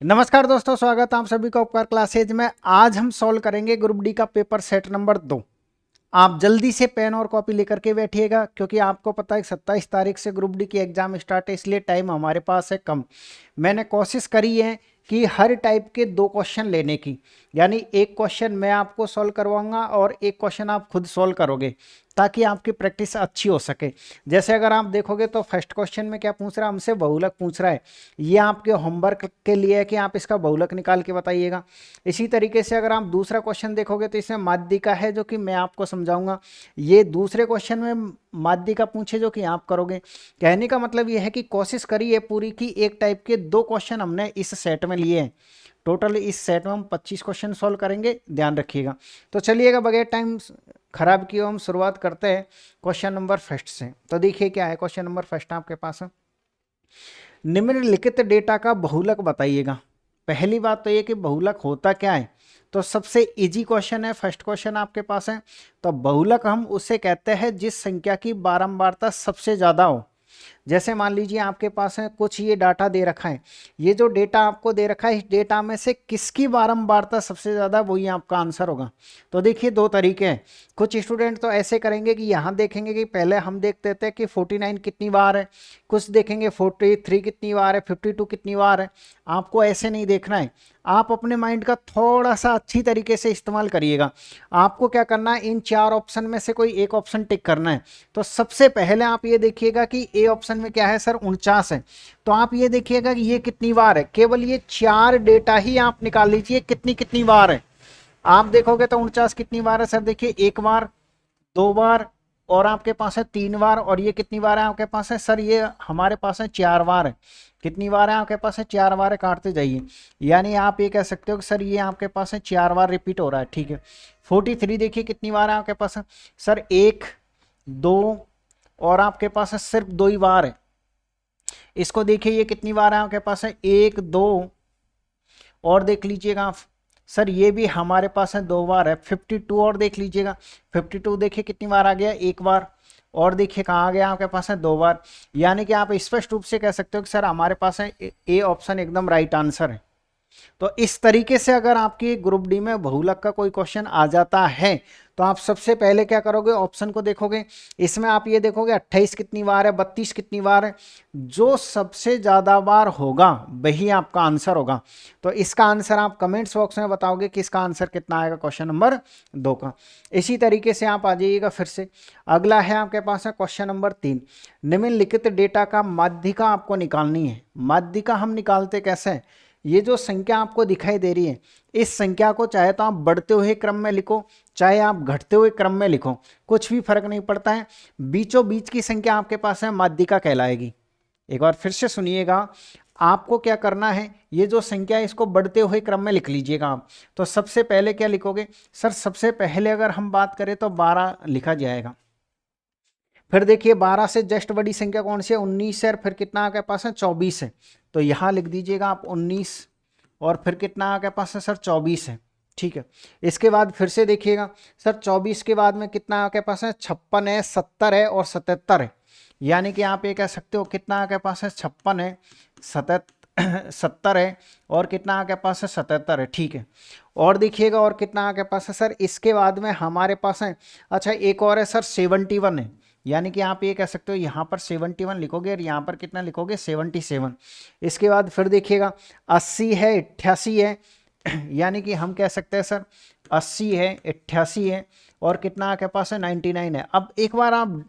नमस्कार दोस्तों, स्वागत है आप सभी का उपकार क्लासेज में। आज हम सॉल्व करेंगे ग्रुप डी का पेपर सेट नंबर 2। आप जल्दी से पेन और कॉपी लेकर के बैठिएगा, क्योंकि आपको पता है 27 तारीख से ग्रुप डी की एग्जाम स्टार्ट है, इसलिए टाइम हमारे पास है कम। मैंने कोशिश करी है कि हर टाइप के 2 क्वेश्चन लेने की, यानी एक क्वेश्चन मैं आपको सॉल्व करवाऊंगा और एक क्वेश्चन आप खुद सॉल्व करोगे, ताकि आपकी प्रैक्टिस अच्छी हो सके। जैसे अगर आप देखोगे तो फर्स्ट क्वेश्चन में क्या पूछ रहा है, हमसे बहुलक पूछ रहा है। ये आपके होमवर्क के लिए है कि आप इसका बहुलक निकाल के बताइएगा। इसी तरीके से अगर आप दूसरा क्वेश्चन देखोगे तो इसमें माध्यिका है, जो कि मैं आपको समझाऊंगा। ये दूसरे क्वेश्चन में माध्यिका पूछे, जो कि आप करोगे। कहने का मतलब ये है कि कोशिश करिए पूरी की एक टाइप के 2 क्वेश्चन हमने इस सेट में लिए हैं। टोटल इस सेट में हम 25 क्वेश्चन सॉल्व करेंगे, ध्यान रखिएगा। तो चलिएगा बगैर टाइम खराब किए हम शुरुआत करते हैं क्वेश्चन नंबर फर्स्ट से। तो देखिए क्या है क्वेश्चन नंबर फर्स्ट आपके पास है। निम्नलिखित डेटा का बहुलक बताइएगा। पहली बात तो ये कि बहुलक होता क्या है, तो सबसे इजी क्वेश्चन है, फर्स्ट क्वेश्चन आपके पास है। तो बहुलक हम उसे कहते हैं जिस संख्या की बारंबारता सबसे ज़्यादा हो। जैसे मान लीजिए आपके पास है कुछ ये डाटा दे रखा है, ये जो डेटा आपको दे रखा है, इस डेटा में से किसकी बारंबारता सबसे ज़्यादा, वही आपका आंसर होगा। तो देखिए 2 तरीके हैं। कुछ स्टूडेंट तो ऐसे करेंगे कि यहाँ देखेंगे कि पहले हम देखते थे कि 49 कितनी बार है, कुछ देखेंगे 43 कितनी बार है, 52 कितनी बार है। आपको ऐसे नहीं देखना है, आप अपने माइंड का थोड़ा सा अच्छी तरीके से इस्तेमाल करिएगा। आपको क्या करना है, इन 4 ऑप्शन में से कोई एक ऑप्शन टिक करना है। तो सबसे पहले आप ये देखिएगा कि ए ऑप्शन में क्या है सर, 49 है। तो आप ये देखिएगा कि ये कितनी बार है, केवल ये 4 डेटा ही आप निकाल लीजिए कितनी कितनी बार है। आप देखोगे तो 49 कितनी बार है सर, देखिए 1 बार, 2 बार, और आपके पास है 3 बार। और ये कितनी बार है आपके पास है सर, ये हमारे पास है 4 बार है। कितनी बार है आपके पास है, 4 बार है। काटते जाइए, यानी आप ये कह सकते हो कि सर ये आपके पास है 4 बार रिपीट हो रहा है, ठीक है। 43 देखिए कितनी बार है आपके पास है सर, 1, 2, और आपके पास है सिर्फ 2 ही बार है। इसको देखिए ये कितनी बार है आपके पास है, 1, 2, और देख लीजिएगा आप सर ये भी हमारे पास है 2 बार है। 52 और देख लीजिएगा, 52 देखिए कितनी बार आ गया, 1 बार। और देखिए कहाँ आ गया आपके पास है, 2 बार। यानी कि आप स्पष्ट रूप से कह सकते हो कि सर हमारे पास है ए ऑप्शन एकदम राइट आंसर है। तो इस तरीके से अगर आपकी ग्रुप डी में बहुलक का कोई क्वेश्चन आ जाता है, तो आप सबसे पहले क्या करोगे, ऑप्शन को देखोगे। इसमें आप ये देखोगे 28 कितनी बार है, 32 कितनी बार है। जो सबसे ज़्यादा बार होगा वही आपका आंसर होगा। तो इसका आंसर आप कमेंट्स बॉक्स में बताओगे कि इसका आंसर कितना आएगा क्वेश्चन नंबर 2 का। इसी तरीके से आप आ जाइएगा फिर से। अगला है आपके पास है क्वेश्चन नंबर 3। निम्नलिखित डेटा का माध्यिका आपको निकालनी है। माध्यिका हम निकालते कैसे हैं, ये जो संख्या आपको दिखाई दे रही है, इस संख्या को चाहे तो आप बढ़ते हुए क्रम में लिखो, चाहे आप घटते हुए क्रम में लिखो, कुछ भी फर्क नहीं पड़ता है। बीचों बीच की संख्या आपके पास है, माध्यिका कहलाएगी। एक बार फिर से सुनिएगा, आपको क्या करना है, ये जो संख्या है इसको बढ़ते हुए क्रम में लिख लीजिएगा आप। तो सबसे पहले क्या लिखोगे सर, सबसे पहले अगर हम बात करें तो 12 लिखा जाएगा। फिर देखिए 12 से जस्ट बड़ी संख्या कौन सी है, 19 है। और फिर कितना आपके पास है, 24 है। तो यहाँ लिख दीजिएगा आप 19, और फिर कितना आपके पास है सर, 24 है, ठीक है। इसके बाद फिर से देखिएगा सर, 24 के बाद में कितना आपके पास है, 56 है, 70 है और 77 है। यानी कि आप ये कह सकते हो कितना आपके पास है, 56 है, 70 है, और कितना आपके पास है, 77 है, ठीक है। और देखिएगा और कितना आपके पास है सर, इसके बाद में हमारे पास है, अच्छा एक और है सर, 71 है। यानी कि आप ये कह सकते हो यहाँ पर 71 लिखोगे और यहाँ पर कितना लिखोगे, 77। इसके बाद फिर देखिएगा 80 है, 88 है। यानी कि हम कह सकते हैं सर 80 है, 88 है, और कितना आपके पास है, 99 है। अब एक बार आप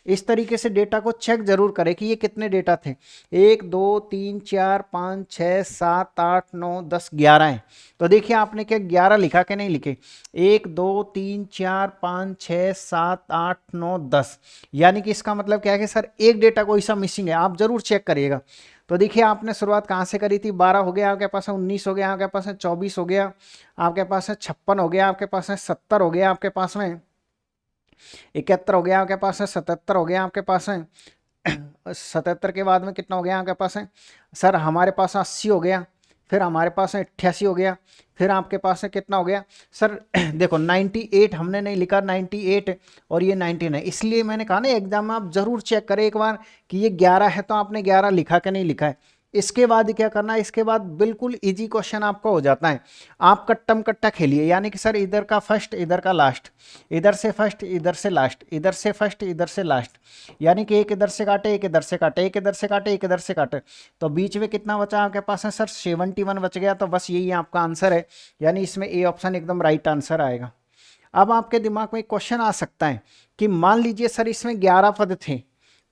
इस तरीके से डेटा को चेक जरूर करें कि ये कितने डेटा थे। 1, 2, 3, 4, 5, 6, 7, 8, 9, 10, 11 है। तो देखिए आपने क्या 11 लिखा कि नहीं लिखे, 1, 2, 3, 4, 5, 6, 7, 8, 9, 10। यानी कि इसका मतलब क्या है कि सर एक डेटा कोई सा मिसिंग है, आप जरूर चेक करिएगा। तो देखिए आपने शुरुआत कहाँ से करी थी, 12 हो गया आपके पास है, 19 हो गया आपके पास है, 24 हो गया आपके पास है, 56 हो गया आपके पास है, 70 हो गया आपके पास में, 71 हो गया आपके पास है, 77 हो गया आपके पास है। 77 के बाद में कितना हो गया आपके पास है सर, हमारे पास 80 हो गया। फिर हमारे पास है 88 हो गया। फिर आपके पास है कितना हो गया सर, देखो 98 हमने नहीं लिखा, 98 और ये 19 है। इसलिए मैंने कहा ना एग्जाम में आप जरूर चेक करें एक बार कि ये 11 है तो आपने 11 लिखा कि नहीं लिखा है। इसके बाद क्या करना है, इसके बाद बिल्कुल इजी क्वेश्चन आपका हो जाता है। आप कट्टम कट्टा खेलिए, यानी कि सर इधर का फर्स्ट इधर का लास्ट, इधर से फर्स्ट इधर से लास्ट, इधर से फर्स्ट इधर से लास्ट, यानी कि एक इधर से काटे एक इधर से काटे एक इधर से काटे एक इधर से काटे, तो बीच में कितना बचा आपके पास है सर 71 बच गया। तो बस यही आपका आंसर है, यानी इसमें ए ऑप्शन एकदम राइट आंसर आएगा। अब आपके दिमाग में एक क्वेश्चन आ सकता है कि मान लीजिए सर इसमें 11 पद थे,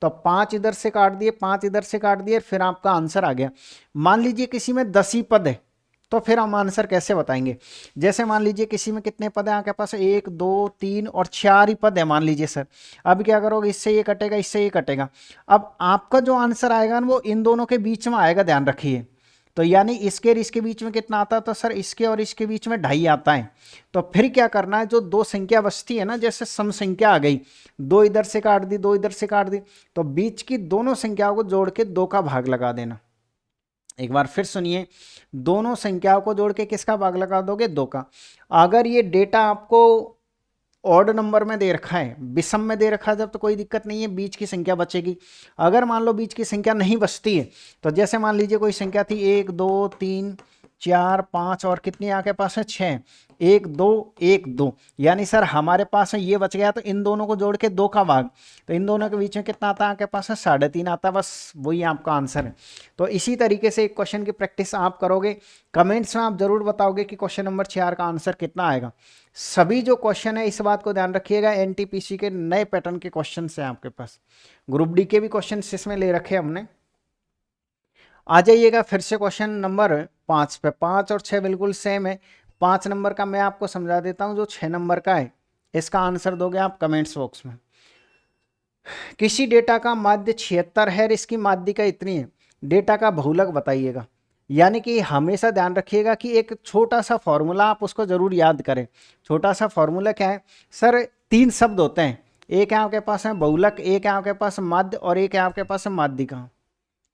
तो 5 इधर से काट दिए 5 इधर से काट दिए, फिर आपका आंसर आ गया। मान लीजिए किसी में 10 ही पद है, तो फिर हम आंसर कैसे बताएंगे। जैसे मान लीजिए किसी में कितने पद है आपके पास, 1 2 3 और 4 ही पद है मान लीजिए सर। अब क्या करोगे, इससे ये कटेगा इससे ये कटेगा। अब आपका जो आंसर आएगा ना वो इन दोनों के बीच में आएगा, ध्यान रखिए। तो यानी इसके और इसके बीच में कितना आता है, तो सर इसके और इसके बीच में 2.5 आता है। तो फिर क्या करना है, जो दो संख्या बचती है ना, जैसे सम संख्या आ गई, 2 इधर से काट दी 2 इधर से काट दी, तो बीच की दोनों संख्याओं को जोड़ के 2 का भाग लगा देना। एक बार फिर सुनिए, दोनों संख्याओं को जोड़ के किसका भाग लगा दोगे, 2 का। अगर ये डेटा आपको ऑड नंबर में दे रखा है, विषम में दे रखा है जब, तो कोई दिक्कत नहीं है, बीच की संख्या बचेगी। अगर मान लो बीच की संख्या नहीं बचती है, तो जैसे मान लीजिए कोई संख्या थी 1 2 3 4 5 और कितनी आपके पास है 6, 1 2 1 2, यानी सर हमारे पास है ये बच गया, तो इन दोनों को जोड़ के 2 का भाग, तो इन दोनों के बीच में कितना आता है आपके पास है 3.5 आता है। बस वही आपका आंसर है। तो इसी तरीके से एक क्वेश्चन की प्रैक्टिस आप करोगे, कमेंट्स में आप जरूर बताओगे कि क्वेश्चन नंबर 4 का आंसर कितना आएगा। सभी जो क्वेश्चन है, इस बात को ध्यान रखिएगा, एनटीपीसी के नए पैटर्न के क्वेश्चन हैं आपके पास, ग्रुप डी के भी क्वेश्चन इसमें ले रखे हमने। आ जाइएगा फिर से क्वेश्चन नंबर 5 पे। 5 और 6 बिल्कुल सेम है। 5 नंबर का मैं आपको समझा देता हूं, जो 6 नंबर का है इसका आंसर दोगे आप कमेंट्स बॉक्स में। किसी डेटा का माध्य 76 है, इसकी माध्यिका इतनी है, डेटा का बहुलक बताइएगा। यानी कि हमेशा ध्यान रखिएगा कि एक छोटा सा फॉर्मूला आप उसको जरूर याद करें। छोटा सा फॉर्मूला क्या है सर, 3 शब्द होते हैं, एक है आपके पास है बहुलक, एक है आपके पास माध्य और एक है आपके पास है माध्यिका।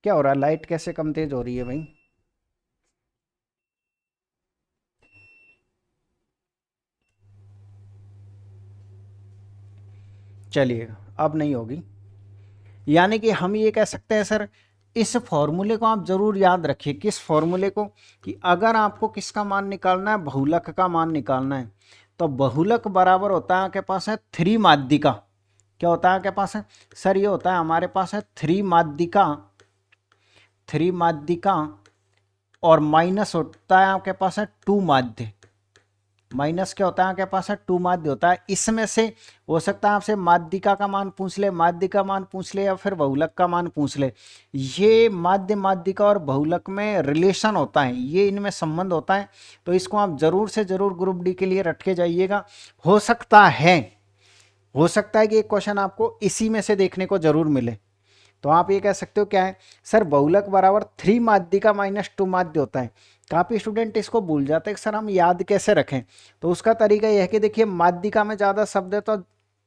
क्या हो रहा है, लाइट कैसे कम तेज हो रही है भाई। चलिएगा, अब नहीं होगी। यानी कि हम ये कह सकते हैं सर, इस फॉर्मूले को आप जरूर याद रखिए। किस फॉर्मूले को, कि अगर आपको किसका मान निकालना है, बहुलक का मान निकालना है, तो बहुलक बराबर होता है आपके पास है 3 माध्यिका। क्या होता है आपके पास है सर, ये होता है हमारे पास है 3 माध्यिका, 3 माध्यिका और माइनस होता है आपके पास है 2 माध्य। माइनस क्या होता है आपके पास है 2 माध्य होता है। इसमें से हो सकता है आपसे माध्यिका का मान पूछ ले, माध्य का मान पूछ ले, या फिर बहुलक का मान पूछ ले। ये माध्य माध्यिका और बहुलक में रिलेशन होता है, ये इनमें संबंध होता है। तो इसको आप जरूर से जरूर ग्रुप डी के लिए रट के जाइएगा। हो सकता है कि एक क्वेश्चन आपको इसी में से देखने को जरूर मिले। तो आप ये कह सकते हो क्या है सर, बहुलक बराबर 3 माध्यिका माइनस 2 माध्य होता है। काफ़ी स्टूडेंट इसको भूल जाते हैं कि सर हम याद कैसे रखें। तो उसका तरीका यह है कि देखिए, माध्यिका में ज़्यादा शब्द है तो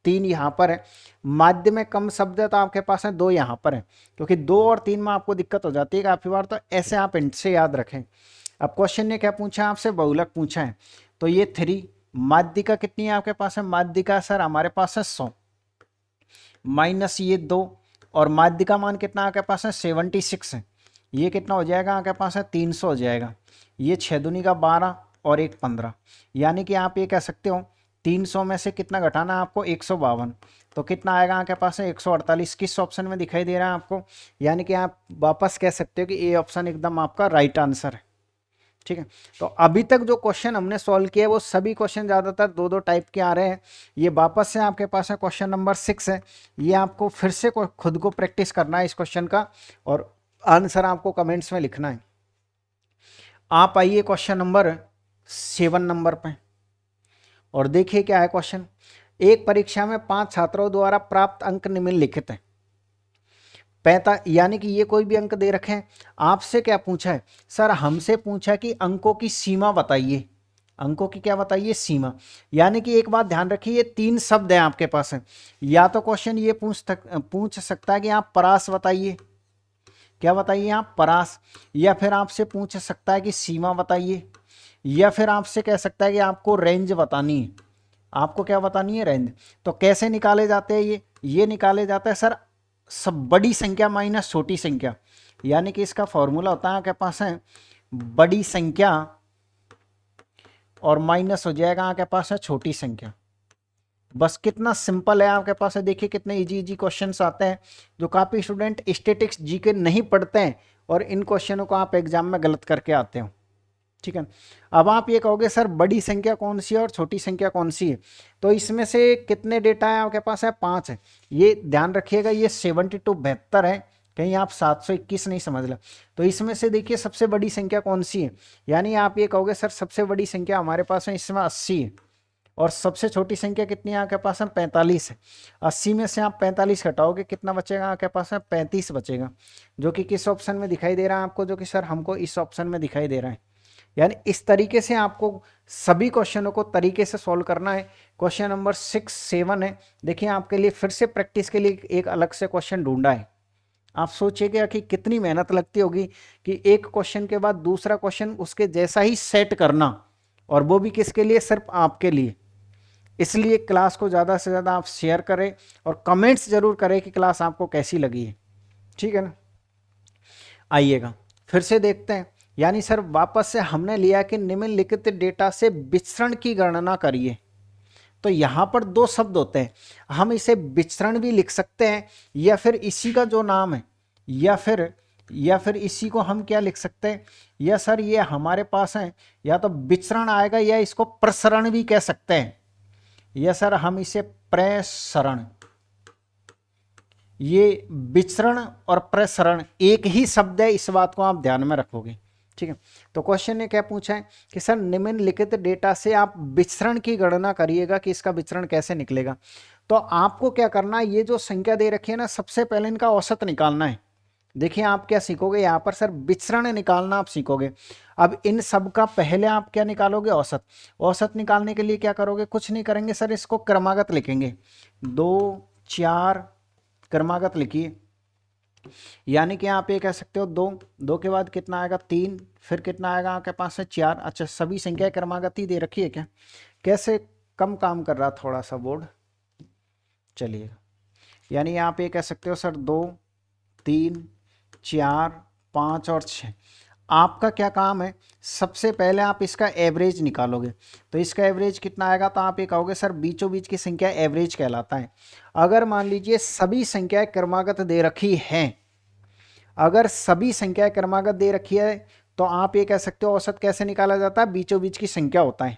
3 यहाँ पर है, माध्य में कम शब्द है तो आपके पास है 2 यहाँ पर है, क्योंकि 2 और 3 में आपको दिक्कत हो जाती है काफ़ी बार। तो ऐसे आप इनसे याद रखें। अब क्वेश्चन ने क्या पूछा आपसे, बहुलक पूछा है, तो ये 3, माध्यिका कितनी है आपके पास है, माध्यिका सर हमारे पास है 100, माइनस ये 2, और माध्य का मान कितना आपके पास है 76 है, ये कितना हो जाएगा आपके पास है 300 हो जाएगा। ये 6 दूनी का 12 और 1 15, यानी कि आप ये कह सकते हो 300 में से कितना घटाना है आपको 152, तो कितना आएगा आपके पास है 148। किस ऑप्शन में दिखाई दे रहा है आपको, यानी कि आप वापस कह सकते हो कि ए ऑप्शन एकदम आपका राइट आंसर है। ठीक है, तो अभी तक जो क्वेश्चन हमने सॉल्व किए वो सभी क्वेश्चन ज़्यादातर 2-2 टाइप के आ रहे हैं। ये वापस से आपके पास है क्वेश्चन नंबर 6 है, ये आपको फिर से खुद को प्रैक्टिस करना है इस क्वेश्चन का, और आंसर आपको कमेंट्स में लिखना है। आप आइए क्वेश्चन नंबर 7 नंबर पे, और देखिए क्या है क्वेश्चन। एक परीक्षा में 5 छात्रों द्वारा प्राप्त अंक निम्नलिखित है। यानी कि ये कोई भी अंक दे रखे हैं। आपसे क्या पूछा है सर, हमसे पूछा कि अंकों की सीमा बताइए। अंकों की क्या बताइए, सीमा। यानी कि एक बात ध्यान रखिए, ये 3 शब्द हैं आपके पास है। या तो क्वेश्चन ये पूछ सकता है कि आप परास बताइए, क्या बताइए आप, परास। या फिर आपसे पूछ सकता है कि सीमा बताइए, या फिर आपसे कह सकता है कि आपको रेंज बतानी है। आपको क्या बतानी है, रेंज। तो कैसे निकाले जाते हैं ये निकाले जाते हैं सर, सब बड़ी संख्या माइनस छोटी संख्या, यानी कि इसका फॉर्मूला होता है आपके पास है बड़ी संख्या और माइनस हो जाएगा आपके पास है छोटी संख्या। बस कितना सिंपल है आपके पास है, देखिए कितने इजी इजी क्वेश्चंस आते हैं जो काफ़ी स्टूडेंट स्टैटिक्स जीके नहीं पढ़ते हैं और इन क्वेश्चनों को आप एग्जाम में गलत करके आते हो। ठीक है, अब आप ये कहोगे सर बड़ी संख्या कौन सी है और छोटी संख्या कौन सी है, तो इसमें से कितने डेटा है आपके पास है 5 है। ये ध्यान रखिएगा, ये 72 72 है, कहीं आप 721 नहीं समझ लो। तो इसमें से देखिए सबसे बड़ी संख्या कौन सी है, यानी आप ये कहोगे सर सबसे बड़ी संख्या हमारे पास है इसमें 80 है और सबसे छोटी संख्या कितनी है आपके पास है 45 है। 80 में से आप 45 घटाओगे कितना बचेगा आपके पास है 35 बचेगा, जो कि किस ऑप्शन में दिखाई दे रहा है आपको, जो कि सर हमको इस ऑप्शन में दिखाई दे रहा है। यानी इस तरीके से आपको सभी क्वेश्चनों को तरीके से सॉल्व करना है। क्वेश्चन नंबर 6 7 है, देखिए आपके लिए फिर से प्रैक्टिस के लिए एक अलग से क्वेश्चन ढूंढा है। आप सोचिएगा कि कितनी मेहनत लगती होगी कि एक क्वेश्चन के बाद दूसरा क्वेश्चन उसके जैसा ही सेट करना, और वो भी किसके लिए, सिर्फ आपके लिए। इसलिए क्लास को ज़्यादा से ज़्यादा आप शेयर करें और कमेंट्स जरूर करें कि क्लास आपको कैसी लगी है। ठीक है ना, आइएगा फिर से देखते हैं। यानी सर वापस से हमने लिया कि निम्नलिखित डेटा से विचरण की गणना करिए। तो यहाँ पर दो शब्द होते हैं, हम इसे विचरण भी लिख सकते हैं या फिर इसी का जो नाम है या फिर इसी को हम क्या लिख सकते हैं, या सर ये हमारे पास है या तो विचरण आएगा या इसको प्रसरण भी कह सकते हैं, या सर हम इसे प्रसरण। ये विचरण और प्रसरण एक ही शब्द है, इस बात को आप ध्यान में रखोगे। ठीक है, तो क्वेश्चन ने क्या पूछा है कि सर निम्नलिखित डेटा से आप विचरण की गणना करिएगा कि इसका विचरण कैसे निकलेगा। तो आपको क्या करना है, ये जो संख्या दे रखी है ना, सबसे पहले इनका औसत निकालना है। देखिए आप क्या सीखोगे यहाँ पर, सर विचरण निकालना आप सीखोगे। अब इन सब का पहले आप क्या निकालोगे, औसत। औसत निकालने के लिए क्या करोगे, कुछ नहीं करेंगे सर, इसको क्रमागत लिखेंगे। 2 4 क्रमागत लिखिए, यानी कि आप ये कह सकते हो 2 2 के बाद कितना आएगा 3, फिर कितना आएगा आपके पास है 4। अच्छा सभी संख्या क्रमागत ही दे रखी है क्या, कैसे कम काम कर रहा थोड़ा सा बोर्ड, चलिए। यानी आप ये कह सकते हो सर 2 3 4 5 और 6। आपका क्या काम है, सबसे पहले आप इसका एवरेज निकालोगे। तो इसका एवरेज कितना आएगा, तो आप ये कहोगे सर बीचों बीच की संख्या एवरेज कहलाता है। अगर मान लीजिए सभी संख्याएं क्रमागत दे रखी हैं, अगर सभी संख्याएं क्रमागत दे रखी है तो आप ये कह सकते हो औसत कैसे निकाला जाता है, बीचों बीच की संख्या होता है।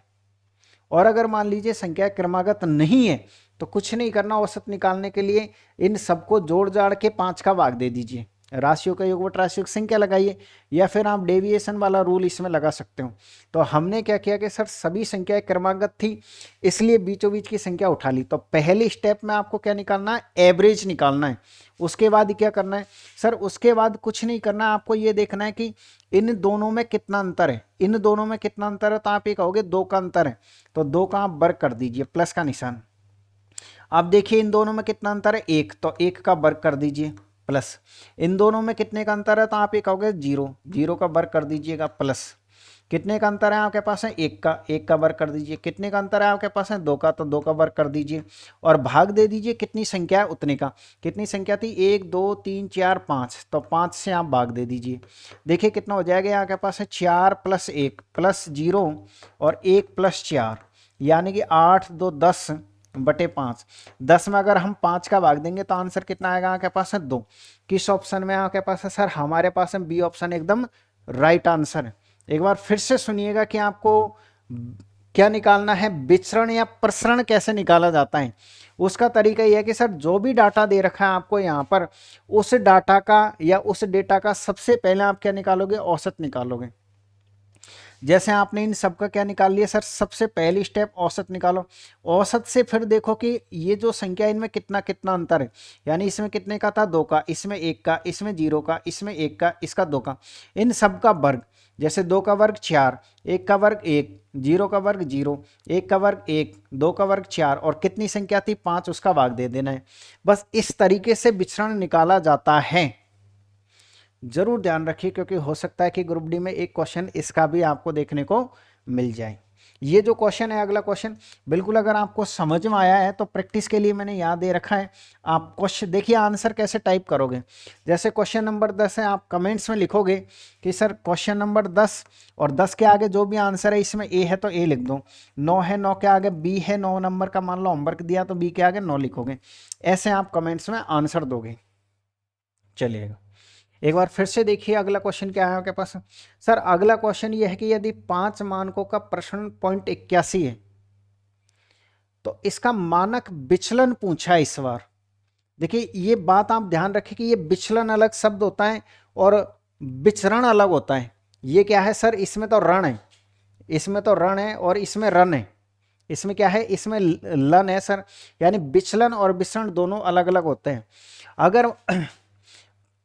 और अगर मान लीजिए संख्या क्रमागत नहीं है तो कुछ नहीं करना, औसत निकालने के लिए इन सबको जोड़ जाड़ के 5 का भाग दे दीजिए, राशियों का योगवट राशियों की संख्या लगाइए, या फिर आप डेविएशन वाला रूल इसमें लगा सकते हो। तो हमने क्या किया कि सर सभी संख्याएं क्रमागत थी इसलिए बीचों बीच की संख्या उठा ली। तो पहले स्टेप में आपको क्या निकालना है, एवरेज निकालना है। उसके बाद क्या करना है सर, उसके बाद कुछ नहीं करना, आपको ये देखना है कि इन दोनों में कितना अंतर है। इन दोनों में कितना अंतर है, तो आप ये कहोगे 2 का अंतर है, तो 2 का आप वर्ग कर दीजिए, प्लस का निशान। अब देखिए इन दोनों में कितना अंतर है 1, तो 1 का वर्ग कर दीजिए प्लस। इन दोनों में कितने का अंतर है, तो आप ये कहोगे 0, 0 का वर्ग कर दीजिएगा प्लस। कितने का अंतर है आपके पास है 1 का, 1 का वर्ग कर दीजिए। कितने का अंतर है आपके पास है 2 का, तो 2 का वर्ग कर दीजिए और भाग दे दीजिए कितनी संख्या है उतने का। कितनी संख्या थी 1 2 3 4 5, तो 5 से आप भाग दे दीजिए। देखिए कितना हो जाएगा आपके पास है 4 + 1 + 0 और 1 + 4, यानी कि 8 2 10 बटे 5। 10 में अगर हम 5 का भाग देंगे तो आंसर कितना आएगा आपके पास है 2। किस ऑप्शन में आपके पास है, सर हमारे पास है बी ऑप्शन एकदम राइट आंसर है। एक बार फिर से सुनिएगा कि आपको क्या निकालना है, विचरण या प्रसरण कैसे निकाला जाता है। उसका तरीका यह है कि सर जो भी डाटा दे रखा है आपको यहाँ पर, उस डाटा का या उस डेटा का सबसे पहले आप क्या निकालोगे, औसत निकालोगे। जैसे आपने इन सब का क्या निकाल लिया सर, सबसे पहली स्टेप औसत निकालो। औसत से फिर देखो कि ये जो संख्या इनमें कितना कितना अंतर है, यानी इसमें कितने का था 2 का, इसमें 1 का, इसमें 0 का, इसमें 1 का, इसका 2 का। इन सब का वर्ग, जैसे 2 का वर्ग 4, 1 का वर्ग 1, 0 का वर्ग 0, 1 का वर्ग 1, 2 का वर्ग 4 और कितनी संख्या थी 5, उसका भाग दे देना है। बस इस तरीके से विचरण निकाला जाता है। जरूर ध्यान रखिए क्योंकि हो सकता है कि ग्रुप डी में एक क्वेश्चन इसका भी आपको देखने को मिल जाए। ये जो क्वेश्चन है अगला क्वेश्चन, बिल्कुल अगर आपको समझ में आया है तो प्रैक्टिस के लिए मैंने यहाँ दे रखा है। आप क्वेश्चन देखिए, आंसर कैसे टाइप करोगे। जैसे क्वेश्चन नंबर 10 है, आप कमेंट्स में लिखोगे कि सर क्वेश्चन नंबर 10, और 10 के आगे जो भी आंसर है इसमें ए है तो ए लिख दो, 9 है 9 के आगे बी है, 9 नंबर का मान लो होमवर्क दिया तो बी के आगे 9 लिखोगे। ऐसे आप कमेंट्स में आंसर दोगे। चलिएगा, एक बार फिर से देखिए अगला क्वेश्चन क्या है आपके पास। सर अगला क्वेश्चन ये है कि यदि 5 मानकों का प्रश्न 0.81 है तो इसका मानक विचलन पूछा है इस बार। देखिए ये बात आप ध्यान रखें कि ये विचलन अलग शब्द होता है और विचरण अलग होता है। ये क्या है सर, इसमें तो रण है, इसमें तो रण है और इसमें रन है। इसमें क्या है, इसमें लन है सर, यानी विचलन और विचरण दोनों अलग अलग होते हैं। अगर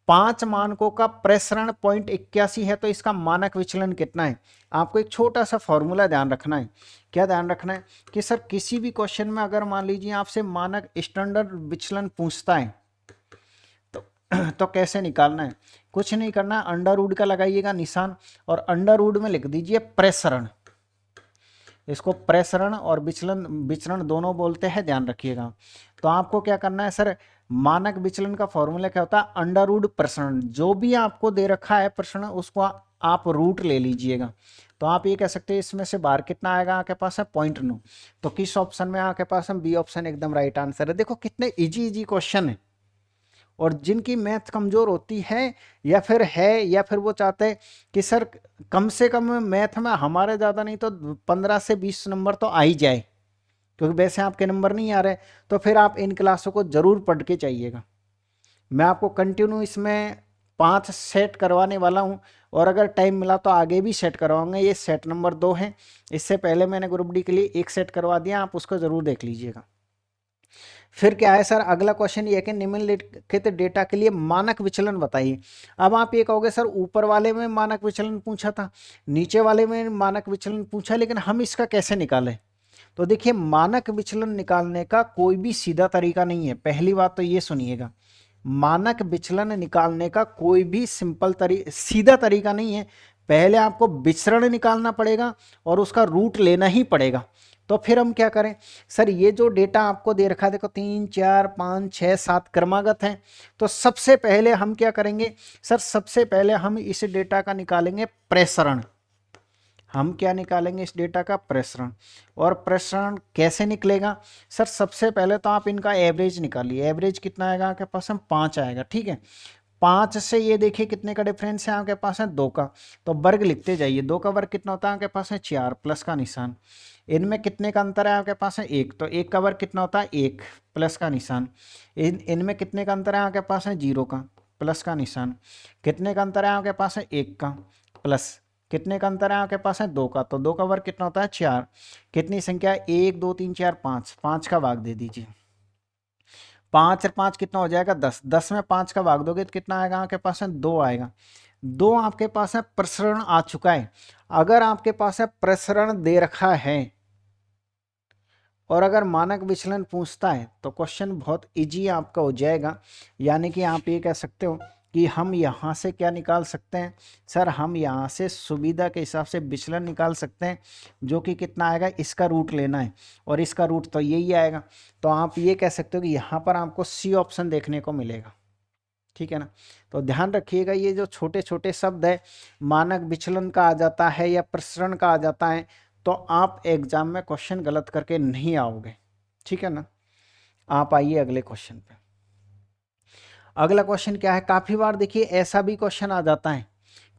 5 मानकों का प्रसरण 0.81 है तो इसका मानक विचलन कितना है। आपको एक छोटा सा फॉर्मूला ध्यान रखना है। क्या ध्यान रखना है कि सर किसी भी क्वेश्चन में अगर मान लीजिए आपसे मानक स्टैंडर्ड विचलन पूछता है तो कैसे निकालना है। कुछ नहीं करना है, अंडर रूट का लगाइएगा निशान और अंडर रूट में लिख दीजिए प्रसरण। इसको प्रसरण और विचरण दोनों बोलते हैं, ध्यान रखिएगा। तो आपको क्या करना है सर, मानक विचलन का फॉर्मूला क्या होता है, अंडर रूट प्रसरण। जो भी आपको दे रखा है प्रसरण उसको आप रूट ले लीजिएगा। तो आप ये कह सकते हैं इसमें से बाहर कितना आएगा आपके पास है 0.9। तो किस ऑप्शन में आपके पास है, बी ऑप्शन एकदम राइट आंसर है। देखो कितने इजी क्वेश्चन है। और जिनकी मैथ कमजोर होती है या फिर वो चाहते हैं कि सर कम से कम मैथ में हमारे ज़्यादा नहीं तो 15 से 20 नंबर तो आ ही जाए, क्योंकि वैसे आपके नंबर नहीं आ रहे, तो फिर आप इन क्लासों को ज़रूर पढ़ के चाहिएगा। मैं आपको कंटिन्यू इसमें 5 सेट करवाने वाला हूं और अगर टाइम मिला तो आगे भी सेट करवाऊंगा। ये सेट नंबर 2 है, इससे पहले मैंने ग्रुप डी के लिए एक सेट करवा दिया, आप उसको ज़रूर देख लीजिएगा। फिर क्या है सर, अगला क्वेश्चन ये है कि निम्नलिखित डेटा के लिए मानक विचलन बताइए। अब आप ये कहोगे सर ऊपर वाले में मानक विचलन पूछा था, नीचे वाले में मानक विचलन पूछा, लेकिन हम इसका कैसे निकालें। तो देखिए मानक विचलन निकालने का कोई भी सीधा तरीका नहीं है। पहली बात तो ये सुनिएगा, मानक विचलन निकालने का कोई भी सीधा तरीका नहीं है। पहले आपको विचरण निकालना पड़ेगा और उसका रूट लेना ही पड़ेगा। तो फिर हम क्या करें सर, ये जो डेटा आपको दे रखा है, देखो 3 4 5 6 7 क्रमागत हैं। तो सबसे पहले हम क्या करेंगे सर, सबसे पहले हम इस डेटा का निकालेंगे प्रसरण। हम क्या निकालेंगे इस डेटा का प्रसरण। और प्रसरण कैसे निकलेगा सर, सबसे पहले तो आप इनका एवरेज निकालिए। एवरेज कितना आएगा आपके पास में 5 आएगा, ठीक है। 5 से ये देखिए कितने का डिफरेंस है आपके पास है 2 का, तो वर्ग लिखते जाइए। 2 का वर्ग कितना होता है आपके पास है 4 प्लस का निशान। इनमें कितने का अंतर है आपके पास है 1, तो 1 का वर्ग कितना होता है 1 प्लस का निशान। इनमें कितने का अंतर है आपके पास है 0 का प्लस का निशान। कितने का अंतर है आपके पास है 1 का प्लस, कितने का अंतर है आपके पास है 2 का, तो 2 का वर्ग कितना होता है 4। कितनी संख्या 1 2 3 4 5, 5 का भाग दे दीजिए। 5 और 5 कितना हो जाएगा 10, 10 में 5 का भाग दोगे तो कितना आएगा आपके पास है 2 आएगा। 2 आपके पास है प्रसरण आ चुका है। अगर आपके पास है प्रसरण दे रखा है और अगर मानक विचलन पूछता है तो क्वेश्चन बहुत इजी आपका हो जाएगा। यानी कि आप ये कह सकते हो कि हम यहाँ से क्या निकाल सकते हैं सर, हम यहाँ से सुविधा के हिसाब से विचलन निकाल सकते हैं, जो कि कितना आएगा, इसका रूट लेना है और इसका रूट तो यही आएगा। तो आप ये कह सकते हो कि यहाँ पर आपको सी ऑप्शन देखने को मिलेगा, ठीक है ना। तो ध्यान रखिएगा ये जो छोटे छोटे शब्द है, मानक विचलन का आ जाता है या प्रसरण का आ जाता है, तो आप एग्जाम में क्वेश्चन गलत करके नहीं आओगे, ठीक है ना। आप आइए अगले क्वेश्चन पे। अगला क्वेश्चन क्या है, काफी बार देखिए ऐसा भी क्वेश्चन आ जाता है।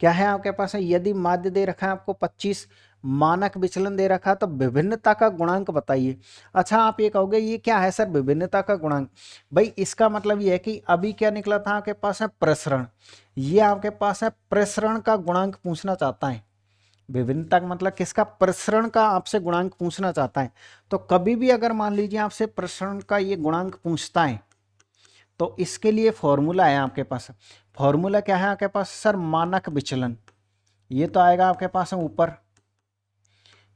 क्या है आपके पास है, यदि माध्य दे रखा है आपको 25, मानक विचलन दे रखा है तो विभिन्नता का गुणांक बताइए। अच्छा आप ये कहोगे ये क्या है सर विभिन्नता का गुणांक। भाई इसका मतलब ये है कि अभी क्या निकला था आपके पास है प्रसरण, ये आपके पास है प्रसरण का गुणांक पूछना चाहता है। विभिन्नता का मतलब किसका, प्रसरण का आपसे गुणांक पूछना चाहता है। तो कभी भी अगर मान लीजिए आपसे प्रसरण का ये गुणांक पूछता है तो इसके लिए फॉर्मूला है आपके पास। फॉर्मूला क्या है आपके पास सर, मानक विचलन। ये तो आएगा आपके पास ऊपर